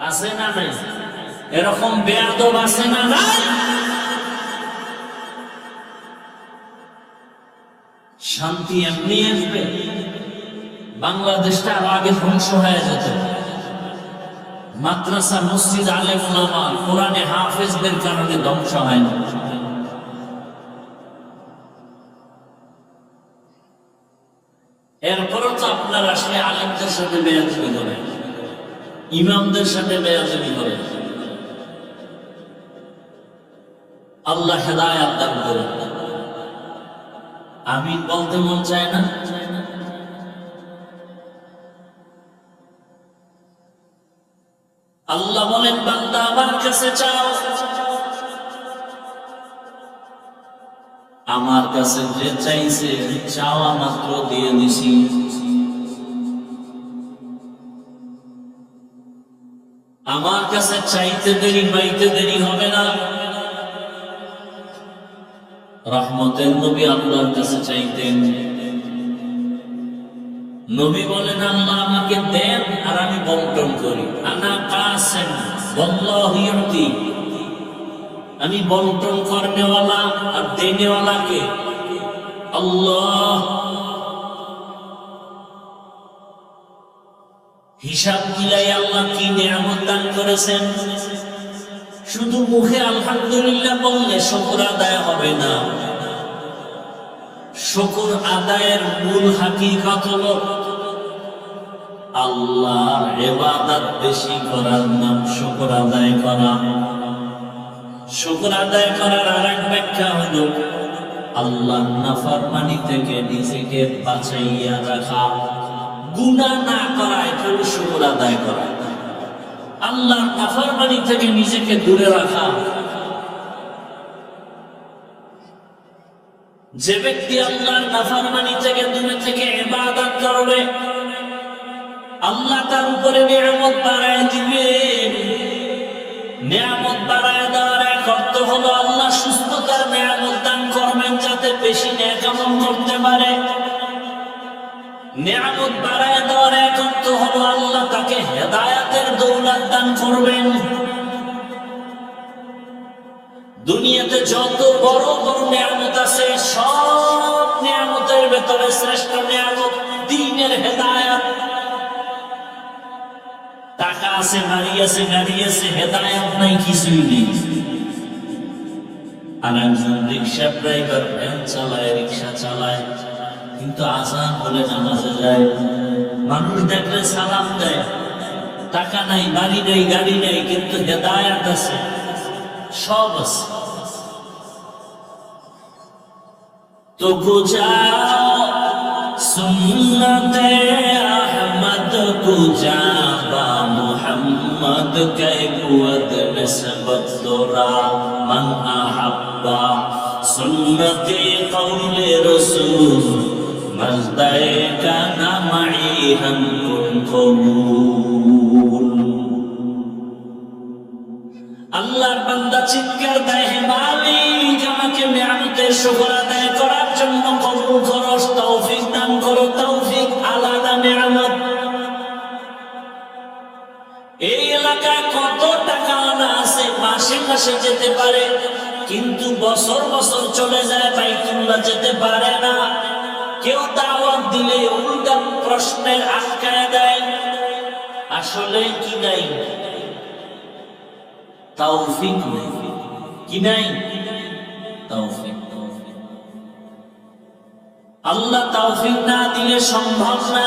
আছে না নাই? এরকম বেয়াদব আছে না নাই? শান্তি এমনি আসবে? বাংলাদেশটা আরো আগে ধ্বংস হয়ে যেত। মাদ্রাসা মসজিদ আলেম ওলামা কোরআনে হাফেজদের কারণে ধ্বংস হয় না। এরপরও তো আপনারা আসলে আলেমদের সাথে বেয়াদবি করেন, ইমামদের সাথে বেয়াদবি করেন। আল্লাহ হেদায়েত দান করেন। আমিন বলতে মন চায় না? আল্লাহ বলেন বান্দা আমার কাছে চাও, আমার কাছে যে চাইছে চাওয়া মাত্র দিয়ে দিছি। আমার কাছে চাইতে দেরি পাইতে দেরি হবে না। রহমতের নবী আল্লাহর কাছে চাইতেন। নবী বলেন আল্লাহ আমাকে দেন আর আমি বন্টন করি। আনা কাসেম ওয়াল্লাহু ইউতি, আমি বন্টন করনেওয়ালা আর দেনেওয়ালা কে? আল্লাহ। হিসাব মিলাই আল্লাহ কি নিয়ামত দান করেছেন। শুধু মুখে আলহামদুলিল্লাহ বললে শুকর আদায় হবে না। শুকর আদায়ের মূল হাকিকত হলো আল্লাহর ইবাদত বেশি করার নাম শুকর আদায় করা। শুকর আদায় করার আরেক ব্যাখ্যা হলো আল্লাহর নাফরমানি থেকে নিজেকে বাঁচাইয়া রাখা, গুনাহ না করা, এটা হলো শুকর আদায় করা। আল্লাহর নাফরমানি থেকে নিজেকে দূরে রাখা। যে ব্যক্তি আল্লাহর নাফরমানি থেকে দূরে থেকে ইবাদত করবে, আল্লাহ তার উপরে নিয়ামত বাড়ায় দিবেন। নিয়ামত বাড়ায় দেওয়ার এক অর্থ হলো আল্লাহ সুস্থতার নিয়ামত দান করবেন যাতে বেশি নেক আমল করতে পারে। নিয়ামত বাড়ায় দেওয়ার এক অর্থ হলো আল্লাহ তাকে হেদায়েতের দৌলত দান করবেন। দুনিয়াতে যত বড় বড় নিয়ামত আছে, সব নিয়ামতের ভেতরে শ্রেষ্ঠ নিয়ামত দ্বীনের হেদায়েত। টাকা আছে, বাড়ি আছে, গাড়ি আছে, হেদায়েত নাই, কিছুই নেই। আর একজন রিক্সা ড্রাইভার, ভ্যান চালায়, রিক্সা চালায়, কিন্তু আজান বলে নামাজে যায়। মানুষ দেখলে সালাম দেয়। টাকা নাই, বাড়ি নেই, গাড়ি নেই, কিন্তু হেদায়েত আছে, সব আছে। তো গুজাও সুন্নতে আহমদ গুজাবা মুহাম্মদ কে কুওয়াত নিসবত দোরা মান আহাব্বা সুন্নতে কওলে রাসূল মজদায়ে কানা মাই হাম কুন কবুল। আল্লাহর বান্দা চিৎকার দেয়, হে মালিক, আমাকে নিয়ামতের শুকর আদায় করার জন্য কবুল করো, তৌফিক দান করো। তৌফিক আলাদা নিয়ামত। এই এলাকায় কত টাকা আনা আছে, মাসে মাসে যেতে পারে, কিন্তু বছর বছর চলে যায়, বাইতুল্লাহ যেতে পারে না। কেউ দাওয়াত দিলে উল্টা প্রশ্নের আটকায় দেয়। আসলে কি নাই? তৌফিক নেই। কি নাই? তৌফিক। আল্লাহ তৌফিক না দিলে সম্ভব না।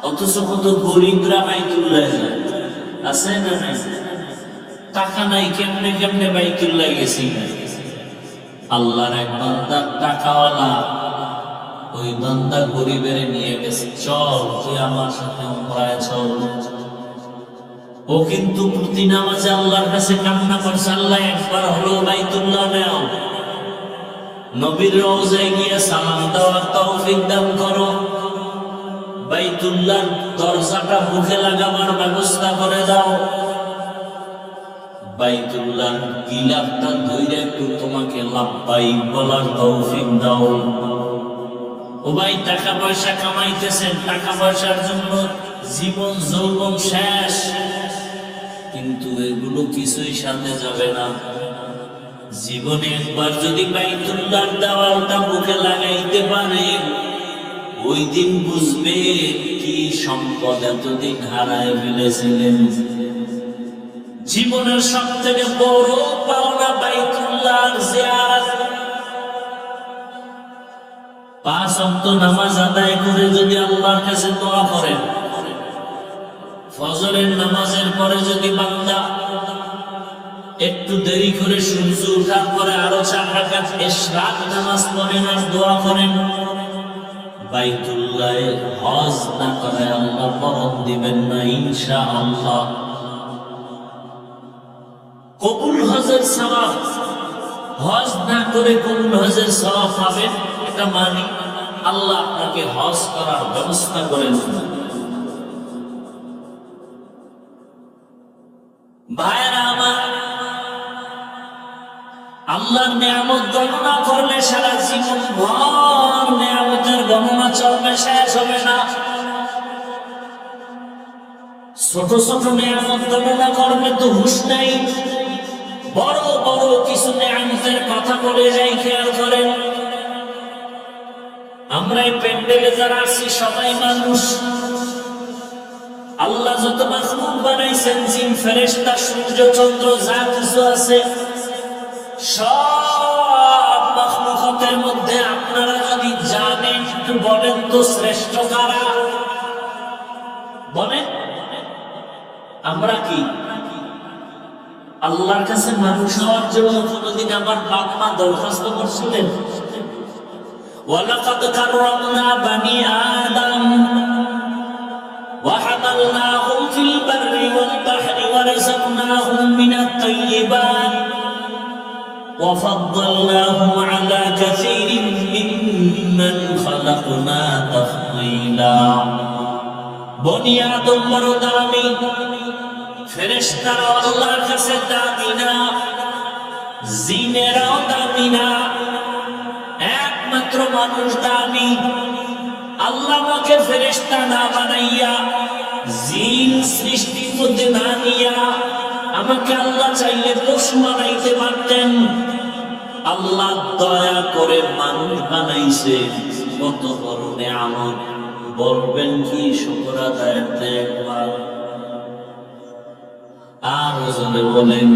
অথচ কত গরিবরা বাইতুল্লাহ যায়, আছে না নাই? টাকা নাই, কেমনে কেমনে বাইতুল্লাহ গেছি। আল্লাহর এক বান্দা টাকাওয়ালা, ওই বান্দা গরিবের নিয়ে গেছে, চল তুই আমার সাথে উমরায় চল। ও কিন্তু প্রতি নামাজে আল্লাহর কাছে কান্না করছে, আল্লাহ একবার হলো বাইতুল্লাহ নেও, নবীর রওজায় গিয়ে সালাম দেওয়ার তৌফিক দান করো, বাইতুল্লাহ দরজাটা মুখে লাগাবার ব্যবস্থা করে দাও, বাইতুল্লাহ গিলাফটা ধরে একটু তোমাকে লাব্বাইক বলার তৌফিক দাও। ও ভাই, টাকা পয়সা কামাইতেছেন, টাকা পয়সার জন্য জীবন যৌবন শেষ, কিন্তু এগুলো কিছুই সাথে যাবে না। জীবনে একবার যদি বাইতুল্লাহর দেওয়ালটা মুখে লাগাইতে পারে, ওই দিন বুঝবে কি সম্পদ এতদিন হারায় ফেলেছিলেন। জীবনের সব থেকে বড় পাওনা বাইতুল্লাহর জিয়ারত। 5 ওয়াক্ত নামাজ আদায় করে যদি আল্লাহর কাছে দোয়া করেন, ফজরের নামাজের পরে যদি বান্দা একটু দেরি করে সূর্য ওঠার পরে আরো 4 রাকাত ইশরাক নামাজ পড়েন আর দোয়া করেন, বাইতুল্লাহ হজ না করে আল্লাহ বরকত দিবেন না ইনশাআল্লাহ। কবুল হজের সওয়াব, হজ না করে কবুল হজের সওয়াব পাবেন, এটা মানি। আল্লাহ আপনাকে হজ করার ব্যবস্থা করে দেবেন। ভাইরা আমার, আল্লাহর নিয়ামত গণনা করলে সারা জীবন ভর নিয়ামতের গণনা চলবে, শেষ হবে না। ছোট ছোট নিয়ামত গণনা করবে তো হুঁশ নাই, বড় বড় কিছু নিয়ামতের কথা বলে যাই, খেয়াল করেন। আমরা এই প্যান্ডেলে যারা আছি সবাই মানুষ, আল্লাহ যত মাখলুক বানাইছেন, জিন ফেরেশতা সূর্য চন্দ্র যা কিছু আছে, সব মাখলুকাতের মধ্যে আপনারা যদি জানেন, একটু বলেন তো শ্রেষ্ঠ কারা? বলেন। আমরা কি আল্লাহর কাছে মানুষ হওয়ার জন্য কোনদিন আমার বাপ মা দরখাস্ত করছিলেন? ওয়ালাকাদ কাররামনা বানি আদম وحملناهم في البر والبحر ورزقناهم من الطيبات وفضلناهم على كثير ممن خلقنا تفضيلا বনি আদম বড় দামি, ফেরেশতারা আল্লাহর কাছে দামি না, জিনেরাও দামি না, একমাত্র মানুষ দামি। আল্লাহ আমাকে ফেরেশতা না বানাইয়া, জিন সৃষ্টির মধ্যে না নিয়া, আমাকে আল্লাহ চাইলে পশু বানাইতে পারতেন। আল্লাহ দয়া করে মানুষ বানাইছে, কত বড় নেয়ামত। বলবেন কি শুকর আদায় একবার? আর জোরে বলেন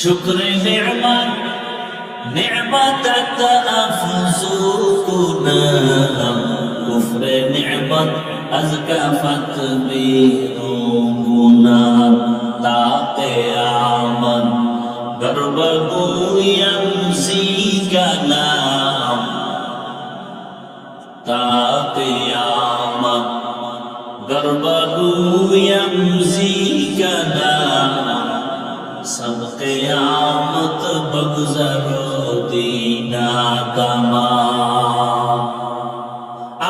শুকরে নেয়ামত। نعمت تأفزوكنا كفر نعمت أزكفت بيروكنا تا قيامت دربه يمزيكنا تا قيامت دربه يمزيكنا सब क़यामत बगज़रो दीना तमा।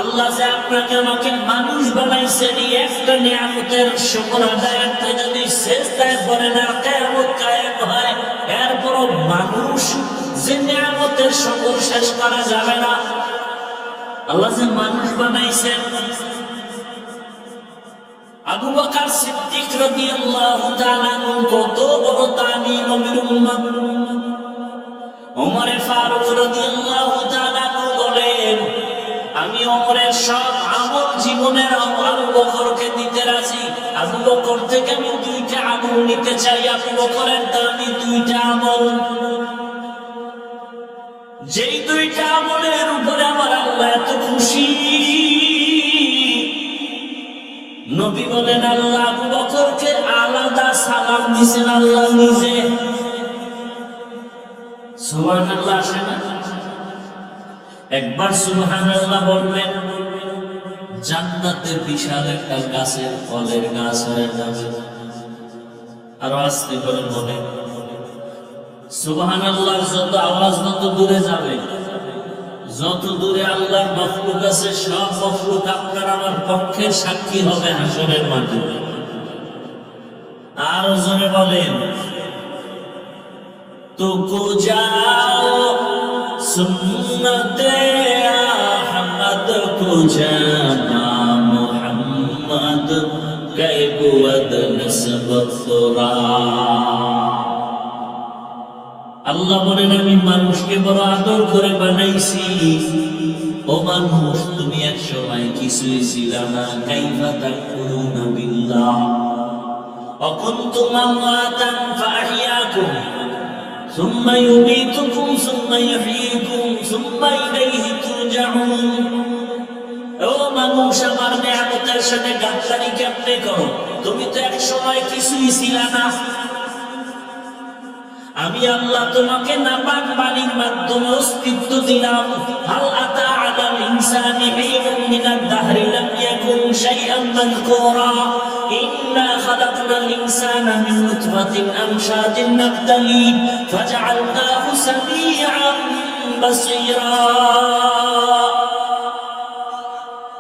আল্লাহ যে আপনাকে আমাকে মানুষ বানাইছেন, এই একটা নিয়ামতের শুকর আদায়তে যদি সিজদায় পড়েন আর কিয়ামত কায়েম হয়, এরপরও মানুষ যে নিয়ামতের শুকর শেষ করা যাবে না। আল্লাহ যে মানুষ বানাইছেন। আবু বকর সিদ্দিক রাদিয়াল্লাহু তাআলা কত বড় দামি নবীর উম্মত। ওমর ফারুক রাদিয়াল্লাহু তাআলা বলেন, আমি ওমরের সব আমল জীবনের আবু বকরকে দিতে রাজি। আবু বকর থেকে আমি দুইটা আমল নিতে চাই। আবু বকরের দামি দুইটা আমল, যেই দুইটা আমলের উপরে আমার আল্লাহ এত খুশি। নবী বলেন, আল্লাহ আবু বকরকে আলাদা সালাম দিয়েছেন আল্লাহ নিজে। সুবহানাল্লাহ আসে না? একবার সুবহানাল্লাহ বলবেন, জান্নাতে বিশাল একটা গাছের ফলের গাছ হয়ে যাবে। আরো আস্তে করে বলেন সুবহানাল্লাহ। যত আওয়াজ তত দূরে যাবে, যত দূরে আল্লাহর মাখলুক আছে, সব মাখলুক আপনার আমার পক্ষে সাক্ষী হবে হাসরের মাঠে। আর জোরে বলেন, তুকু যাও সুন্নতে আহমদ কো জানা মুহাম্মদ কে বুদ নসবত তোরা। আল্লাহ বলেন, আমি মানুষকে বড় আদর করে বানাইছি। ও মানুষ, তুমি এক সময় কিছুই ছিলা না। কাইফা তাকফুরুনা বিল্লাহ ওয়া কুনতুম আমওয়াতান ফাআহইয়াকুম সুম্মা ইউমীতুকুম সুম্মা ইউহয়ীকুম সুম্মা ইলাইহি তুরজাউন। ও মানুষ, আমার নিয়ামতের সাথে গাদ্দারি কেমনে করো? তুমি তো এক সময় কিছুই ছিলা না। আমি আল্লাহ তোমাকে নাপাক পানির মাধ্যমে অস্তিত্ব দিলাম। হাল আতা আলাল ইনসানি হিনুন মিনাদ দাহরি লাম ইয়াকুন শাইআন মাযকুরা ইন্না খালাকনাল ইনসানা মিন নুতফাতিন আমশাজিন নাবতালি ফাজআলনাহু সামিআন বাসীরা।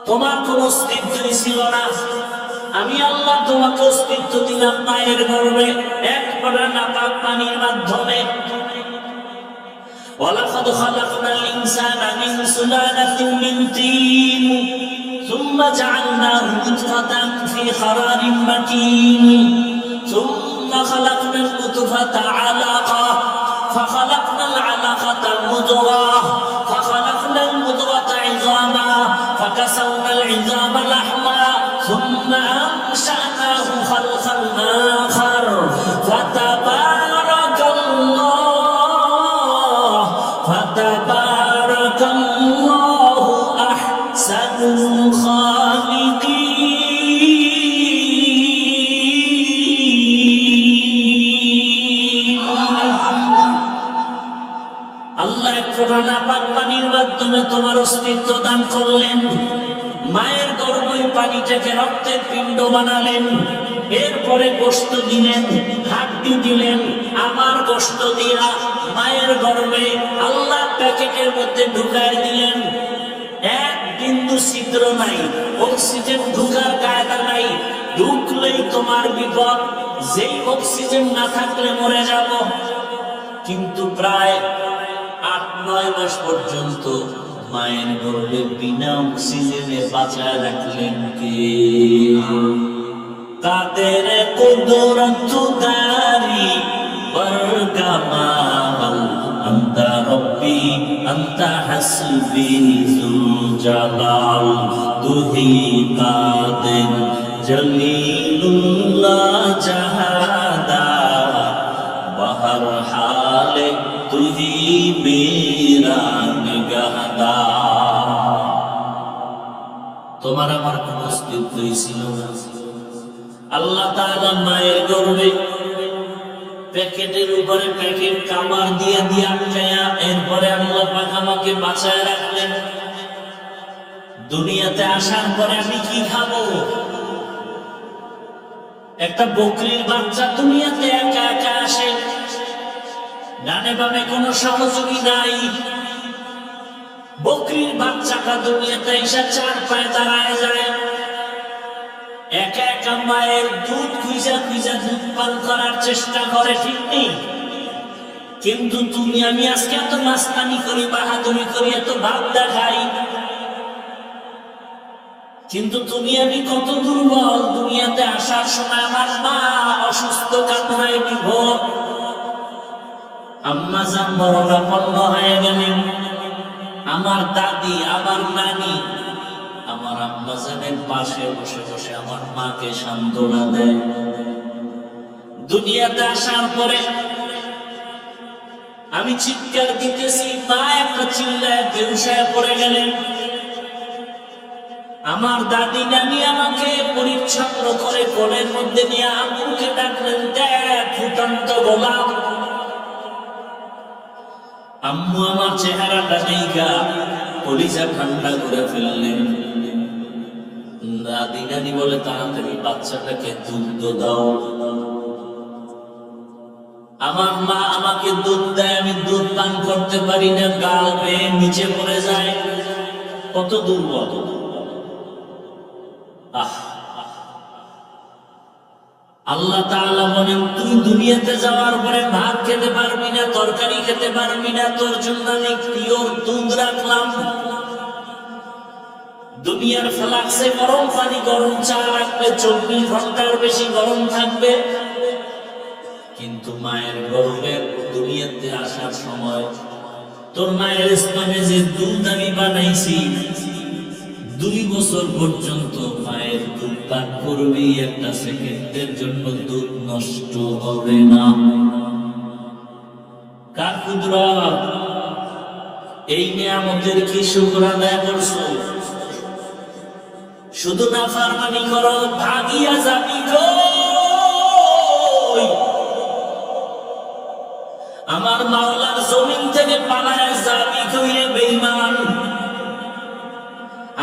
তোমার কোন অস্তিত্বই ছিল না, আমি আল্লাহ তোমাকে অস্তিত্ব দিলাম মায়ের গর্ভে এক ফোঁটা নাপাক পানির মাধ্যমে। ওয়ালাকাদ খালাকনাল ইনসানা মিন সুলালাতিন মিন তিন সুম্মা জাআলনাহু নুতফাতান ফি ক্বারারিন মাকিন সুম্মা খালাকনাল নুতফাতা আলাকা ফাখালাকনাল আলাকাতা মুদগাহ ফাখালাকনাল মুদগাতা ইযামা ফাকাসাওনাল ইযামা লাহমা ثم সুম্মা আনশানাহু খালকান আখার ফাতাবারাকাল্লাহু আহসানুল খালিকিন। আল্লাহ এক ফোঁটা নাপাক পানির মাধ্যমে তোমার অস্তিত্ব দান করলেন। মায়ের গর্ভে পানিটাকে রক্তের পিণ্ড বানালেন, এরপরে গোশত দিলেন, হাড্ডি দিলেন। আমার গোশত দিয়া মায়ের গর্ভে আল্লাহ প্যাকেটের মধ্যে ঢুকায় দিলেন। এক বিন্দু ছিদ্র নাই, অক্সিজেন ঢুকার কায়দা নাই, ঢুকলেই তোমার বিপদ। যেই অক্সিজেন না থাকলে মরে যাব। কিন্তু প্রায় 8-9 মাস পর্যন্ত মায়ের গর্ভে বিনা অক্সিজেনে বাঁচায় রাখলেন কে? কাদের কুদরত দারি বরকামাল আনতা রব্বি আনতা হাসবি যুল জালাল। তুহি কাদের জলিলুল্লাহ জাহাদা বাহর হালে তুহি মেরা নিগাহদা। তোমার আমার কোন অস্তিত্বই ছিল না। আল্লাহ তাআলা মায়ের গর্ভে প্যাকেটের উপরে প্যাকেট কামার দিয়ে দিয়ে আটকায়া, এরপরে আল্লাহ পাক আমাকে বাঁচায় রাখলেন। দুনিয়াতে আসার পরে আমি কি খাবো? একটা বকরির বাচ্চা দুনিয়াতে একা একা আসে, ডানে বামে কোনো সহযোগী নাই। বকরির বাচ্চাটা দুনিয়াতে এসে 4 পায়ে দাঁড়ায় যায়, একা একা মায়ের দুধ খুঁজা খুঁজা দুধ পান করার চেষ্টা করে, ঠিক নেই? কিন্তু তুমি আমি আজকে এত মাস্তানি করি, বাহাদুরি করি, এত ভাব দেখাই, কিন্তু তুমি আমি কত দুর্বল। দুনিয়াতে আসার সময় আমার মা অসুস্থ, কান্নায় বিভোর। আম্মা জান মরণাপন্ন হয়ে গেলেন। আমার দাদি, আমার নানি আমার আম্মা জানের পাশে বসে বসে আমার মাকে সান্ত্বনা দেয়। দুনিয়াতে আসার পরে আমি চিৎকার দিতেছি, মা একটা চিল্লায় বেহুশায় পড়ে গেলেন। আমার দাদি নানি আমাকে পরিচ্ছন্ন করে কোলের মধ্যে নিয়ে আম্মুকে ডাকলেন, দেখ ফুটন্ত গোলাপ। আম্মু আমার চেহারাটা দেখা কলিজা ঠান্ডা করে ফেললেন। দাদি নানি বলে, তাড়াতাড়ি বাচ্চাটাকে দুধ দাও। আমার মা আমাকে দুধ দেয়, আমি দুধ পান করতে পারি না, গাল বেয়ে নিচে পড়ে যায়। কত দুর্বল! আল্লাহ তাআলা বলেন, তুই দুনিয়াতে যাওয়ার পরে ভাত খেতে পারবি না, তরকারি খেতে পারবি না, তোর জন্য আমি পিওর দুধ রাখলাম। দুনিয়ার ফ্লাক্সে গরম পানি, গরম চা রাখবে, 24 ঘন্টার বেশি গরম থাকবে। কিন্তু মায়ের গর্ভে দুনিয়াতে আসার সময় তোর মায়ের স্তনে যে দুধ আমি বানাইছি, 2 বছর পর্যন্ত মায়ের দুধ পান করবি, 1 সেকেন্ডের জন্য দুধ নষ্ট হবে না। কার কুদরত! এই নিয়ামতের কি শুকর আদায় করছো? শুধু নাফরমানি করো, ভাগিয়া যাবি কই? আমার মাওলার জমিন থেকে পালায়া যাবি কই রে বেঈমান?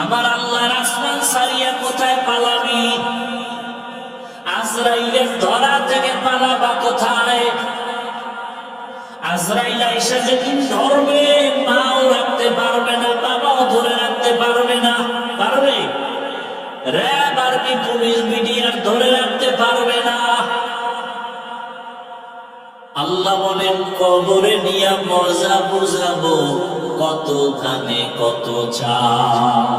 আমার আল্লাহর আসমান ছাড়িয়া কোথায় পালাবি? আজরাইলের ধরা থেকে পালাবা কোথায়? আজরাইল আইসা যেদিন ধরবে, মাও রাখতে পারবে না, বাবাও ধরে রাখতে পারবে না। পারবে? র‍্যাব, আর্মি, পুলিশ, মিডিয়ার ধরে রাখতে পারবে না। আল্লাহ বলেন, কবরে নিয়া মজা বুঝাবো, কত ধানে কত চাল।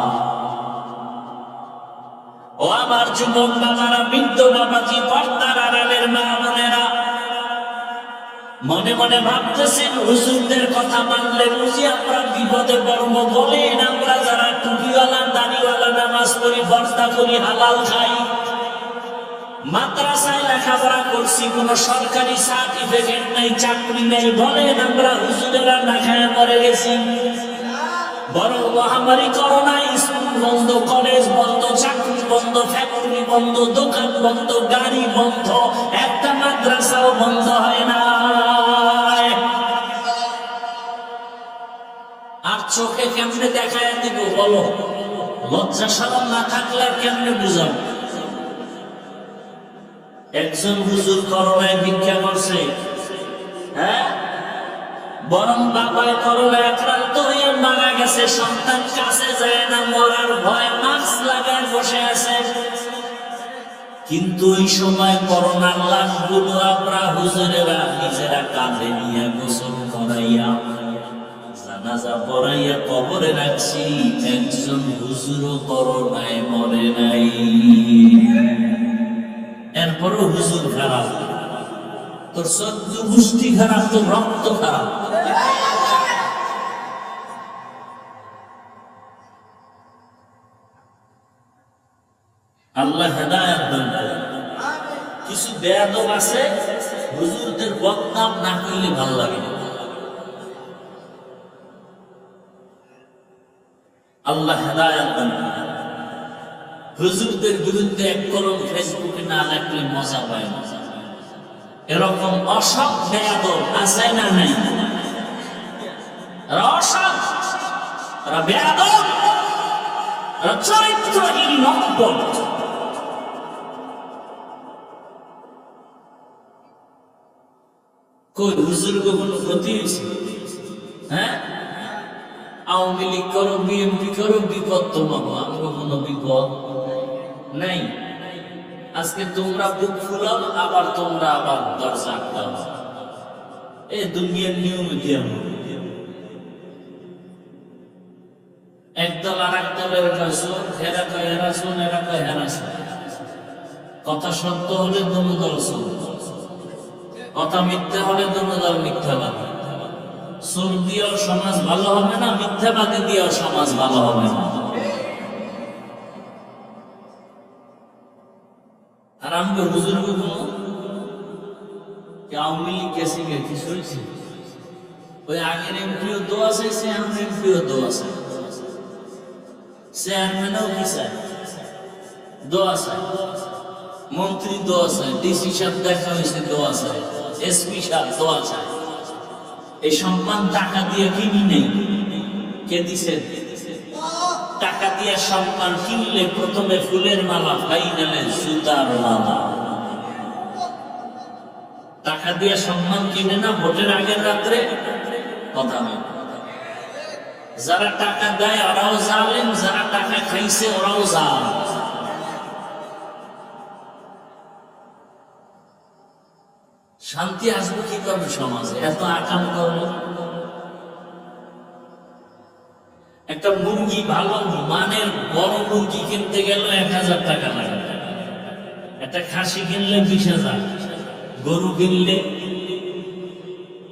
ও আমার যুবক বাবারা, বৃদ্ধ বাবাজি, পর্দার আড়ালের মা বোনেরা, মনে মনে ভাবতেছেন, হুজুরদের কথা মানলে বুঝি আমরা বিপদে পড়ব। বলেন, আমরা যারা টুপিওয়ালা, দাড়িওয়ালা, নামাজ পড়ি, পর্দা করি, হালাল খাই, মাদ্রাসায় লেখাপড়া করছি, কোন সরকারি সার্টিফিকেট নাই, চাকরি নাই, বলেন আমরা হুজুরেরা না খায় মরে গেছি। বড় মহামারী করোনায় স্কুল বন্ধ, কলেজ বন্ধ, চাকরি বন্ধ, ফ্যাক্টরি বন্ধ, দোকান বন্ধ, গাড়ি বন্ধ, একটা মাদ্রাসাও বন্ধ হয় না। আর চোখে কেমনে দেখায় দিব বলো? লজ্জা শরম না থাকলে আর কেমনে বুঝাবো? একজন হুজুর করোনায় ভিক্ষা করছে, হ্যাঁ, বরং বাবায় করোনায় আক্রান্ত হয়ে মারা গেছে, সন্তান কাছে যায় না, মরার ভয় মাস্ক লাগায় বসে আছে। কিন্তু ওই সময় করোনার লাশগুলো আমরা হুজুরেরা নিজেরা কাঁধে নিয়ে গোসল করাইয়া জানাজা পড়াইয়া কবরে রাখছি। একজন হুজুরও করোনায় মরে নাই। এরপরও হুজুর খারাপ, তোর চোদ্দ গোষ্ঠী খারাপ, তোর রক্ত খারাপ। আল্লাহ হেদায়েত দান করেন। কিছু বেয়াদব আছে, হুজুরদের বদনাম না করলে ভালো লাগে না। আল্লাহ হেদায়েত দান করেন। হুজুরদের বিরুদ্ধে এক কলম ফেসবুকে না লাগলে মজা পায় না। এরকম অসৎ বেয়াদব আছে না নাই? অসৎ, বেয়াদব, চরিত্রহীন নকল। কই হুজুর কোনো ক্ষতি হয়েছে? হ্যাঁ, আওয়ামী লীগ করো, বিএনপি করো, বিপদ তোমাকে, আমরা কোনো বিপদ নাই। আজকে তোমরা বুক ফুলাও, আবার তোমরা আবার দরজা আটকাও। এই দুনিয়ার নিয়ম কেমন? একদল আর এক দলের শোন, হেরা কয় হেরা শোন, এরা কয় হেরা শোন। কথা সত্য হলে দোনো দল শোন, কথা মিথ্যা হলে দোনো দল মিথ্যাবাদী। সুর দিয়েও সমাজ ভালো হবে না, মিথ্যাবাদী দিয়েও সমাজ ভালো হবে না। আর আমি বুজুর্গ আওয়ামী লীগ গেছে কিছু হয়েছে? ওই আগের এমপিও দোয়া চাইছে, আমার এমপিও দোয়া চাই, চেয়ারম্যানও কি চায়? দোয়া চায়, মন্ত্রী দোয়া চায়, ডিসি সাহেব দেখা হয়েছে দোয়া চায়, এসপি সাহেব দোয়া চায়। এই সম্মান টাকা দিয়ে কিনি নেই। কে দিছে? টাকা দিয়ে সম্মান কিনলে প্রথমে ফুলের মালা, ফাইনালে জুতার মালা। টাকা দিয়ে সম্মান কিনে না, ভোটের আগের রাত্রে কথা হয়। যারা টাকা দেয় ওরাও জালেম, যারা টাকা খাইছে ওরাও জাল। শান্তি আসবে কি করবে সমাজে? এত আকাম করবে। একটা মুরগি, ভালো মানের বড় মুরগি কিনতে গেল 1000 টাকা লাগে, একটা খাসি কিনলে 20,000, গরু কিনলে।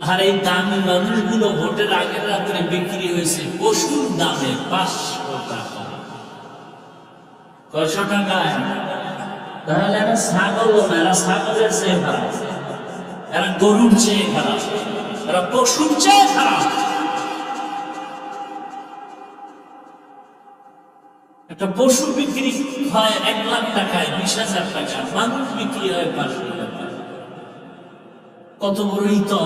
আর এই দামি মানুষগুলো ভোটের আগের রাত্রে বিক্রি হয়েছে পশুর দামে 500 টাকা। 500 টাকায়? তাহলে এরা ছাগল না, এরা ছাগলের চেয়ে খারাপ, এরা গরুর চেয়ে খারাপ, এরা পশুর চেয়ে খারাপ। একটা পশু বিক্রি হয় 1 লাখ টাকায়, 20,000 টাকা, মানুষ বিক্রি হয় 500 টাকা। কত বড়ই তো!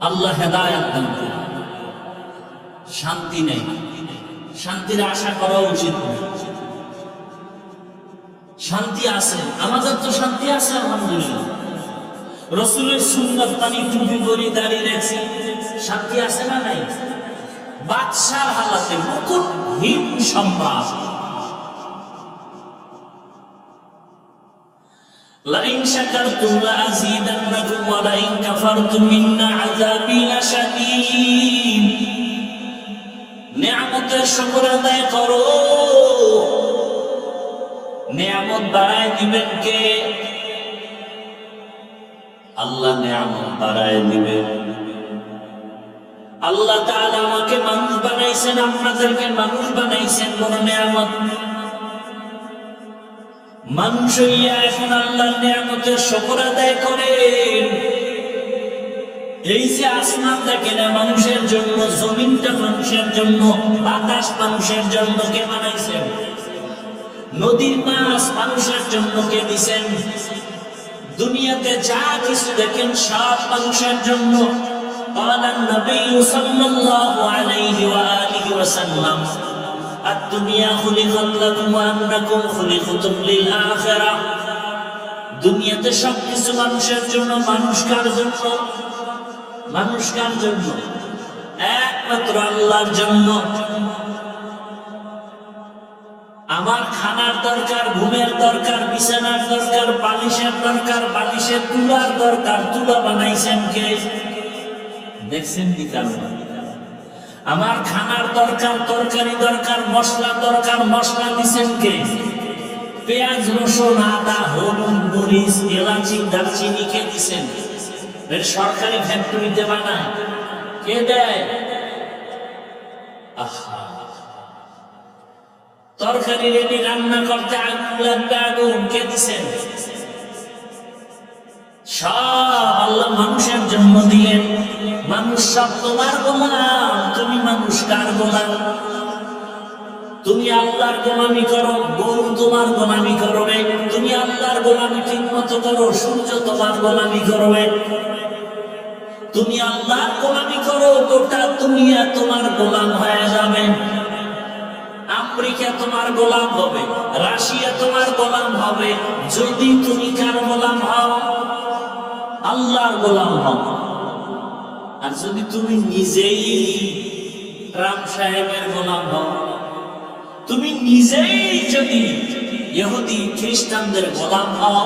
আল্লাহ হেদায়েত দান করেন। শান্তি নেই, শান্তির আশা করা উচিত নয়। শান্তি আছে, আমাদের তো শান্তি আছে আলহামদুলিল্লাহ। রাসূলের সুন্নাত মানি, টুপি পরি, দাড়ি রাখছি, শান্তি আছে না নাই? বাদশার হালাতে মুকুটহীন সম্রাট, লাইন শাকারতুম লাযীদান্নাকুম ওয়া লাইন কাফারতুম ইন্না আযাবী লাশাদীদ। নিয়ামতের শুকর আদায় করো, নিয়ামত বাড়ায় দিবেন কে? আল্লাহ নিয়ামত বাড়ায় দিবেন। আল্লাহ তাআলা আমাকে মানুষ বানাইছেন, আপনাদেরকে মানুষ বানাইছেন, বড় নিয়ামত। মানুষ হইয়া এখন আল্লাহর নিয়ামতের শুকর আদায় করে। এই যে আসমান দেখেন মানুষের জন্য, জমিনটা মানুষের জন্য, বাতাস মানুষের জন্য কে বানাইছেন? নদীর মাছ মানুষের জন্য কে দিছেন? দুনিয়াতে যা কিছু দেখেন সব মানুষের জন্য। قال النبي صلى الله عليه وآله وسلم الدنيا خلقت لكم وأنكم خلقتم للآخرة। দুনিয়াতে সবকিছু মানুষের জন্য, মানুষ কার জন্য? মানুষ কার জন্য? একমাত্র আল্লাহর জন্য। আমার খানার দরকার, ঘুমের দরকার, বিছানার দরকার, বালিশের দরকার, বালিশের তুলার দরকার। তুলা বানাইছেন কে? দেখছেন কি কারণ? আমার খানার দরকার, তরকারি দরকার, মশলা দরকার, মশলা দিছেন কে? পেঁয়াজ, রসুন, আদা, হলুদ, মরিচ, এলাচি, দারচিনি কে দিছেন? এর সরকারি ফ্যাক্টরিতে বানায় কে দেয়? আহা, তরকারি রেডি রান্না করতে আগুন লাগবে, আগুন কে দিছেন? সব আল্লাহ মানুষের জন্য দিলেন। মানুষ সব তোমার গোলাম। তুমি মানুষ কার গোলাম? তুমি আল্লাহর গোলামি করো, গরু তোমার গোলামি করবে। তুমি আল্লাহর গোলামি ঠিক মতো করো, সূর্য তোমার গোলামি করবে। তুমি আল্লাহর গোলামি করো, গোটা দুনিয়া তোমার গোলাম হয়ে যাবে। আমেরিকা তোমার গোলাম হবে, রাশিয়া তোমার গোলাম হবে, যদি তুমি কার গোলাম হও? আল্লাহর গোলাম হও। আর যদি তুমি নিজেই ট্রাম্প সাহেবের গোলাম হও, তুমি নিজেই যদি ইহুদি খ্রিস্টানদের গোলাম হও,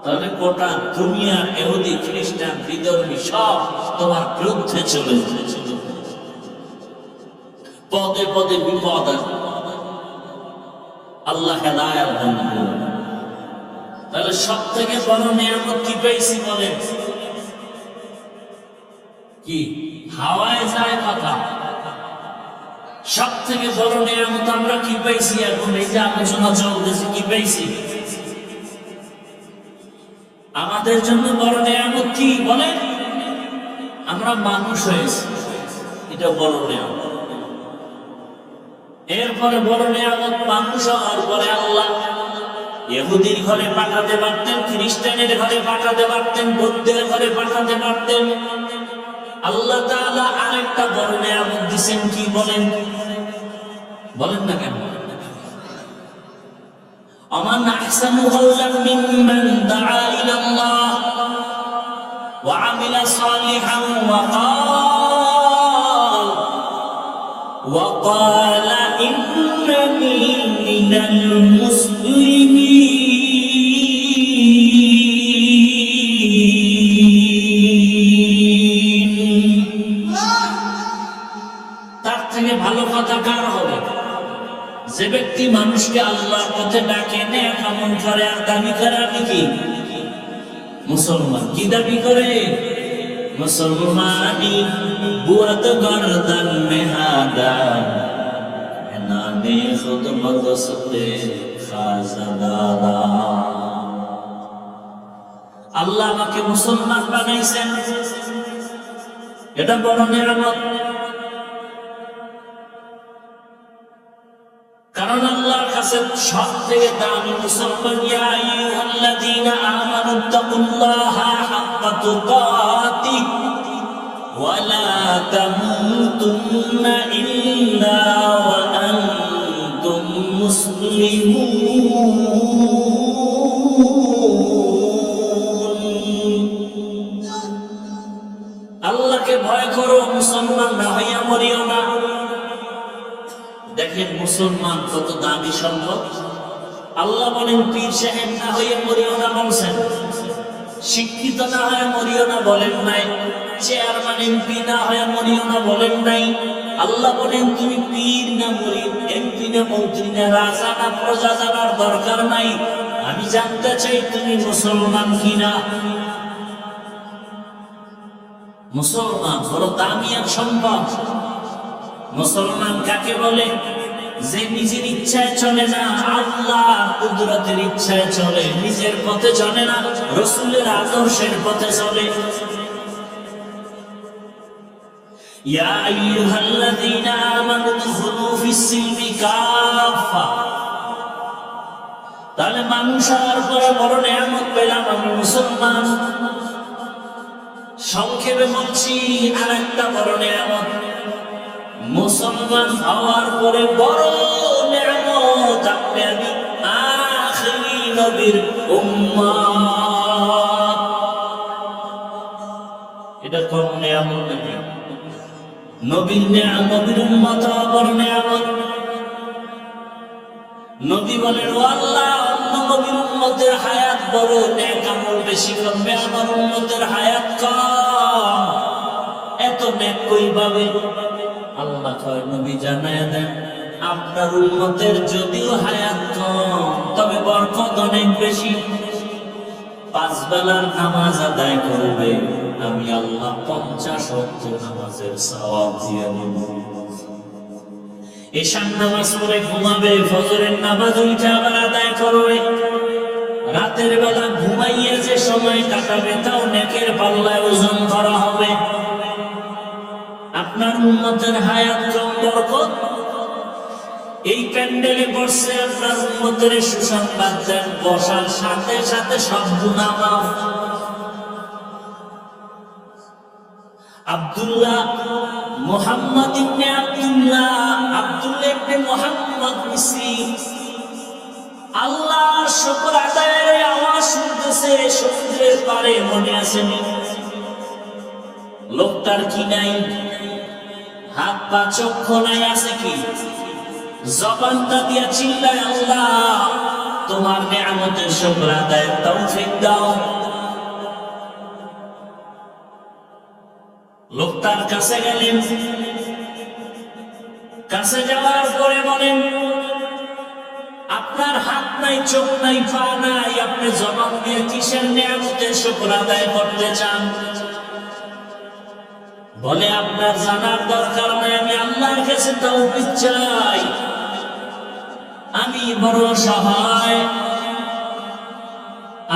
তাহলে গোটা দুনিয়া ইহুদি খ্রিস্টান বিধর্মী সব তোমার বিরুদ্ধে চলে যাচ্ছে। পদে পদে বিপদ আসবে। আল্লাহ হেদায়েত দান করুন। তাহলে সব থেকে বড় নিয়ামত কি পেয়েছি বলেন? কি? হাওয়ায় যায় কথা। সব থেকে বড় নিয়ামত আমরা কি পেয়েছি? এখন এই যে আলোচনা চলতেছে, কি পেয়েছি? আমাদের জন্য বড় নিয়ামত কি বলেন? আমরা মানুষ হয়েছি, এটা বড় নিয়ামত। এরপরে বড় নিয়ামত, মানুষ হওয়ার পরে আল্লাহ ইহুদির ঘরে পাঠাতে পারতেন, খ্রিস্টানের ঘরে পাঠাতে পারতেন, বৌদ্ধের ঘরে পাঠাতে পারতেন। আল্লাহ তাআলা আরেকটা বড় নিয়ামত দিয়েছেন, কি বলেন? বলেন না কেন? আমান আহসানু কওলান মিম্মান দাআ ইলাল্লাহ ওয়া আমিলা সালিহান ওয়া ক্বালা ইন্নানি মিনাল মুসলিমিন। তার থেকে ভালো কথা কার হবে? যে ব্যক্তি মানুষকে আল্লাহর পথে ডাকে, নেক আমল করে আর দাবি করে আমি কি মুসলমান। কি দাবি করে? মুসলমানি বুয়াত গর্দান মেহাদা নানে খুদমত সতে খাজাদারা। আল্লাহ আমাকে মুসলমান বানাইছেন, এটা বড় নিয়ামত। কারণ আল্লাহর কাছে সব থেকে দামি মুসলমান। ইয়া আইয়ুহাল্লাযীনা আমানুত্তাকুল্লাহা হাক্কা তুকাতিহ ওয়া লা তামুতুন্না ইল্লা ওয়া আনতুম মুসলিমুন। আল্লাহকে ভয় করো, মুসলমান না হইয়া মরিও না। দেখেন মুসলমান কত দামি সম্পদ। আল্লাহ বলেন পীর সাহেব না হয়ে মরিও না বলছেন, শিক্ষিত না হয়ে মরিও না বলেন নাই, চেয়ারম্যান এমপি না হয়ে মরিও না বলেন নাই। আল্লাহ বলেন তুমি পীর না মুরিদ, এমপি না মন্ত্রী না রাজা না প্রজা জানার দরকার নাই, আমি জানতে চাই তুমি মুসলমান কিনা। মুসলমান বড় দামি এক সম্পদ। মুসলমান কাকে বলে? যে নিজের ইচ্ছায় চলে না, আল্লাহ কুদরতের ইচ্ছায় চলে, নিজের পথে চলে না, রাসূলের আদর্শের পথে চলে। ইয়া আইয়ুহাল্লাযীনা আমানু দুখুলু ফিস-সিলমি কাফা। তাহলে মানুষ হওয়ার পরে বড় নিয়ামত পেলাম আমি মুসলমান। সংক্ষেপে বলছি, আর একটা বড় নিয়ামত, মুসলমান হওয়ার পরে বড় নিয়ামত, আপনি আমি আখিরি নবীর উম্মত। এটা কোন নিয়ামত নাকি? নবীর নিয়ামত, নবীর উম্মত হওয়া বড় নিয়ামত। নবী বলেন, ও আল্লাহ, অন্য নবীর উম্মতের হায়াত বড়, নেক আমল বেশি করবে, আমার উম্মতের হায়াত কম, এত নেক কই পাবে? আল্লাহ কয়, নবী জানায়া দেন, আপনার উম্মতের যদিও হায়াত কম, তবে বরকত অনেক বেশি। 5 বেলার নামাজ আদায় করবে, আমি আল্লাহ 50 ওয়াক্ত নামাজের সওয়াব দিয়ে দেব। এশার নামাজ পড়ে ঘুমাবে, ফজরের নামাজ উঠে আবার আদায় করবে। রাতের বেলা ঘুমাইয়ে যে সময় কাটাবে, তাও নেকের পাল্লায় ওজন করা হবে। আপনার উম্মতের হায়াত কম, বরকত। এই প্যান্ডেলে বসে আপনার উম্মতের সুসংবাদ দেন, বসার সাথে সাথে সব গুনাহ মাফ। আব্দুল্লাহ মুহাম্মদ ইবনে আব্দুল্লাহ, আব্দুল্লাহ ইবনে মুহাম্মদ মিসরি, আল্লাহর শুকর আদায়ের আওয়াজ শুনতেছে সমুদ্রের পারে, মনে আসেনি? লোকটার কি নাই? হাত পা চক্ষু নাই, আছে কি? জবানটা দিয়া চিল্লায়, আল্লাহ তোমার নিয়ামতের শুকর আদায়ের তৌফিক দাও। লোকটার কাছে গেলেন, কাছে যাওয়ার পরে বলেন, আপনার হাত নাই, চোখ নাই, পা নাই, আপনি জবান দিয়ে কিসের নিয়ামতের শুকর আদায় করতে চান? বলে, আপনার জানার দরকার নাই, আমি আল্লাহর কাছে তৌফিক চাই, আমি বড় সহায়,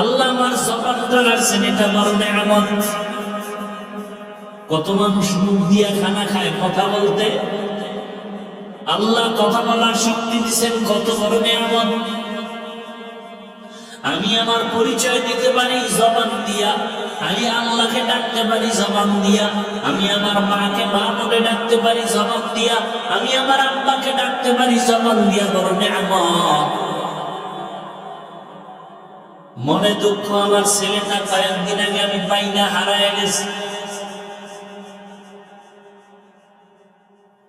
আল্লাহ আমার জবানটা রাখছেন, এটা বড় নিয়ামত। কত মানুষ মুখ দিয়া খানা খায় কথা বলতে, আল্লাহ কথা বলার শক্তি দিচ্ছেন, কত বড় নিয়ামত। আমি আমার পরিচয় দিতে পারি জবান দিয়া, আমি আল্লাহকে ডাকতে পারি জবান দিয়া, আমি আমার মাকে মা বলে ডাকতে পারি জবান দিয়া, আমি আমার আব্বাকে ডাকতে পারি জবান দিয়া, বড় নিয়ামত। মনে দুঃখ, আমার ছেলেটা কয়েকদিন আগে আমি পাই না, হারায় গেছে।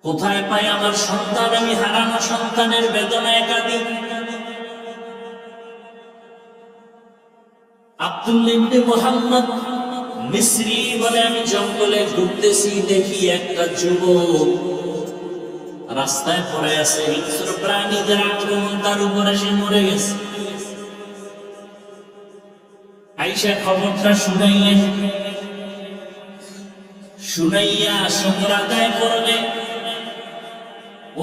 কোথায় পাই আমার সন্তান? আমি হারানো সন্তানের বেদনা একাধিক। আব্দুল্লাহ ইবনে মুহাম্মদ মিসরি বলে, আমি জঙ্গলে ঘুরতেছি, দেখি একটা যুবক রাস্তায় পড়ে আছে, হিংস্র প্রাণীদের আক্রমণ, তার উপরে সে মরে গেছে। আয়েশা খবরটা শুনাইলেন, শুনাইয়া শুকর আদায় করলে।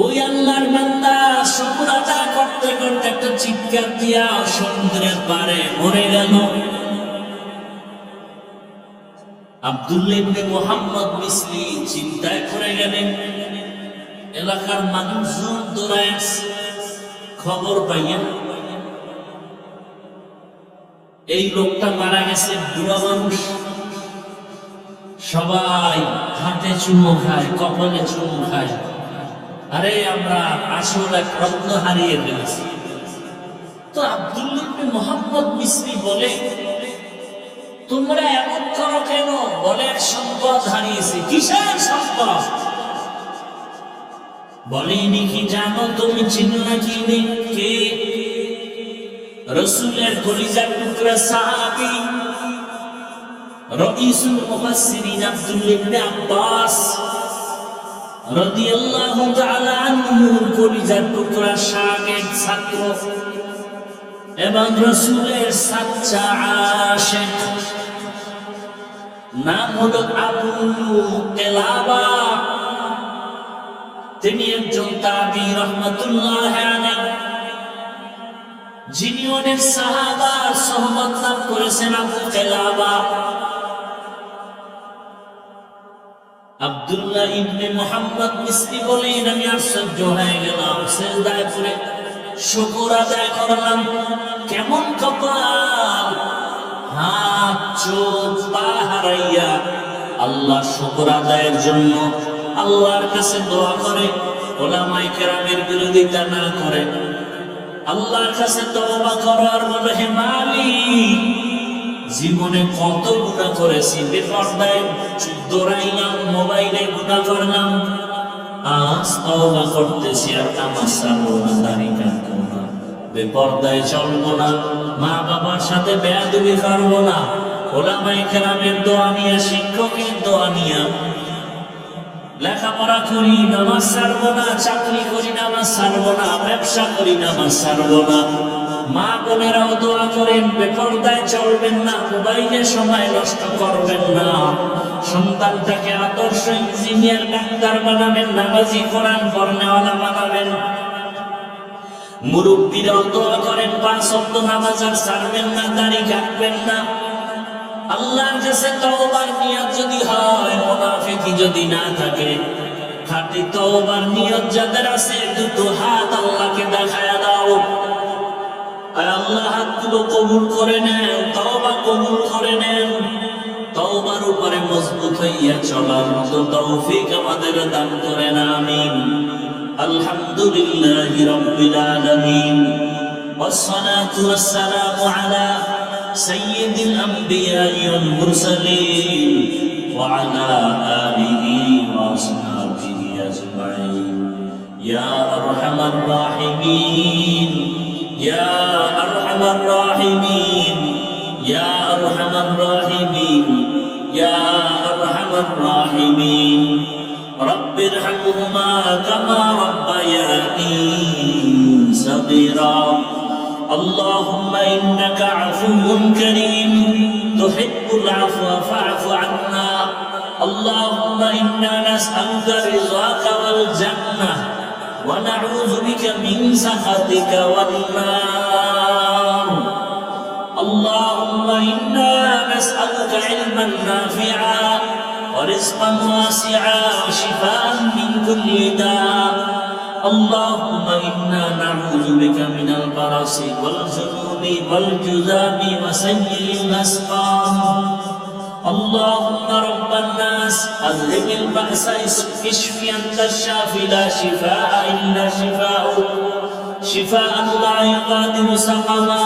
ওই আল্লাহর বান্দা শুকর আদায় করতে করতে একটা চিৎকার দিয়া সমুদ্রের পাড়ে মরে গেল। আব্দুল্লাহ ইবনে মুহাম্মদ মিসরি চিন্তায় পড়ে গেলেন। এলাকার মানুষজন দৌড়ায় খবর পাইয়া, এই লোকটা মারা গেছে, বুড়া মানুষ, সবাই হাতে চুমো খায়, কপালে চুমো খায়। আরে আমরা আসল এক রত্ন হারিয়ে ফেলেছি। তো আব্দুল্লাহ ইবনে মুহাম্মদ মিসরি বলে, তোমরা এমন করো কেন? বলে, সম্পদ হারিয়েছে। কিসের সম্পদ? বলেনি কি জানো? তুমি চিনো না কি? কে? রাসূলের কলিজার টুকরা সাহাবী রাইসুল মুফাসসিরিন আব্দুল্লাহ ইবনে আব্বাস রাদিয়াল্লাহু তাআলা আনহু, কলিজার টুকরা শাগির্দ, ছাত্র এবং রাসূলের সাচ্চা আশিক, নাম হলো আবু কিলাবা। তিনি একজন তাবী রাহমাতুল্লাহ আলাইহি, যিনি অনেক সাহাবার সোহবত লাভ করেছেন। আবু কিলাবা আব্দুল্লাহ ইবনে মুহাম্মদ মিসরি বলেন, আমি আশ্চর্য হয়ে গেলাম, সিজদায় পড়ে শুকর আদায় করলাম। কেমন কপাল, হাত চোখ পা হারাইয়া আল্লাহ শুকর আদায়ের জন্য আল্লাহর কাছে দোয়া করে, উলামায়ে কেরামের বিরোধিতা না করে আল্লাহর কাছে তওবা করার বলে, হে মালিক, জীবনে কত গুনাহ করেছি, বেপরদায় দৌড়াইলাম, মোবাইলে গুনাহ করলাম, আজ তওবা করতেছি আর নামাজ ছাড়বো না, দাড়ি কাটবো না, বেপরদায় চলবো না, মা বাবার সাথে বেয়াদবি করবো না, উলামায়ে কেরামের দোয়া নিয়ে, শিক্ষকের দোয়া নিয়ে লেখাপড়া করি, নামাজ ছাড়বো না, চাকরি করি, নামাজ ছাড়বো না, ব্যবসা করি, নামাজ ছাড়বো না। মা বোনেরাও দোয়া করেন, বেপরদায় চলবেন না, মোবাইলে সময় নষ্ট করবেন না, সন্তানটাকে আদর্শ ইঞ্জিনিয়ার, ডাক্তার বানাবেন, নামাজি, কোরআন পড়নেওয়ালা বানাবেন। মুরব্বীরাও দোয়া করেন, 5 ওয়াক্ত নামাজ আর ছাড়বেন না, দাড়ি কাটবেন না। আল্লাহর কাছে তওবার নিয়ত যদি হয়, মুনাফিকি যদি না থাকে, খাঁটি তওবার নিয়ত যাদের আছে, দুটো হাত আল্লাহকে দেখায়া দাও। আর আল্লাহ হাতগুলো কবুল করে নেন, তওবা কবুল করে নেন। তওবার উপরে মজবুত হইয়া চলার মতো তৌফিক আমাদের দান করেন, আমিন। আলহামদুলিল্লাহি রাব্বিল আলামিন, ওয়াসসালাতু ওয়াসসালামু আলা সাইয়্যিদিল আমবিয়া'i ওয়াল মুরসালিন ওয়া আলা আলিহি ওয়া আসহাবিহি আজমাইন। ইয়া আরহামার রাহিমিন, ইয়া আরহামার রাহিমিন, ইয়া আরহামার রাহিমিন, ইয়া আরহামার রাহিমিন। রব্বিরহামহুমা কামা রাব্বায়ানি সাগীরা। আল্লাহুম্মা ইন্নাকা আফুউন কারীম তুহিব্বুল আফওয়া ফা'ফু আন্না। আল্লাহুম্মা ইন্না নাসআলুকা রিযাকা ওয়াল জান্নাহ ওয়া নাউযু বিকা মিন সাখাতিকা ওয়ান নার। আল্লাহুম্মা ইন্না নাসআলুকা ইলমান নাফিআ ورزقا واسعا وشفاء من كل داء. اللهم إنا نعوذ بك من البرص والجنون والجذام وسيء الأسقام. اللهم رب الناس أذهب البأس اشف أنت الشافي لا شفاء إلا شفاؤك شفاء لا يغادر سقما.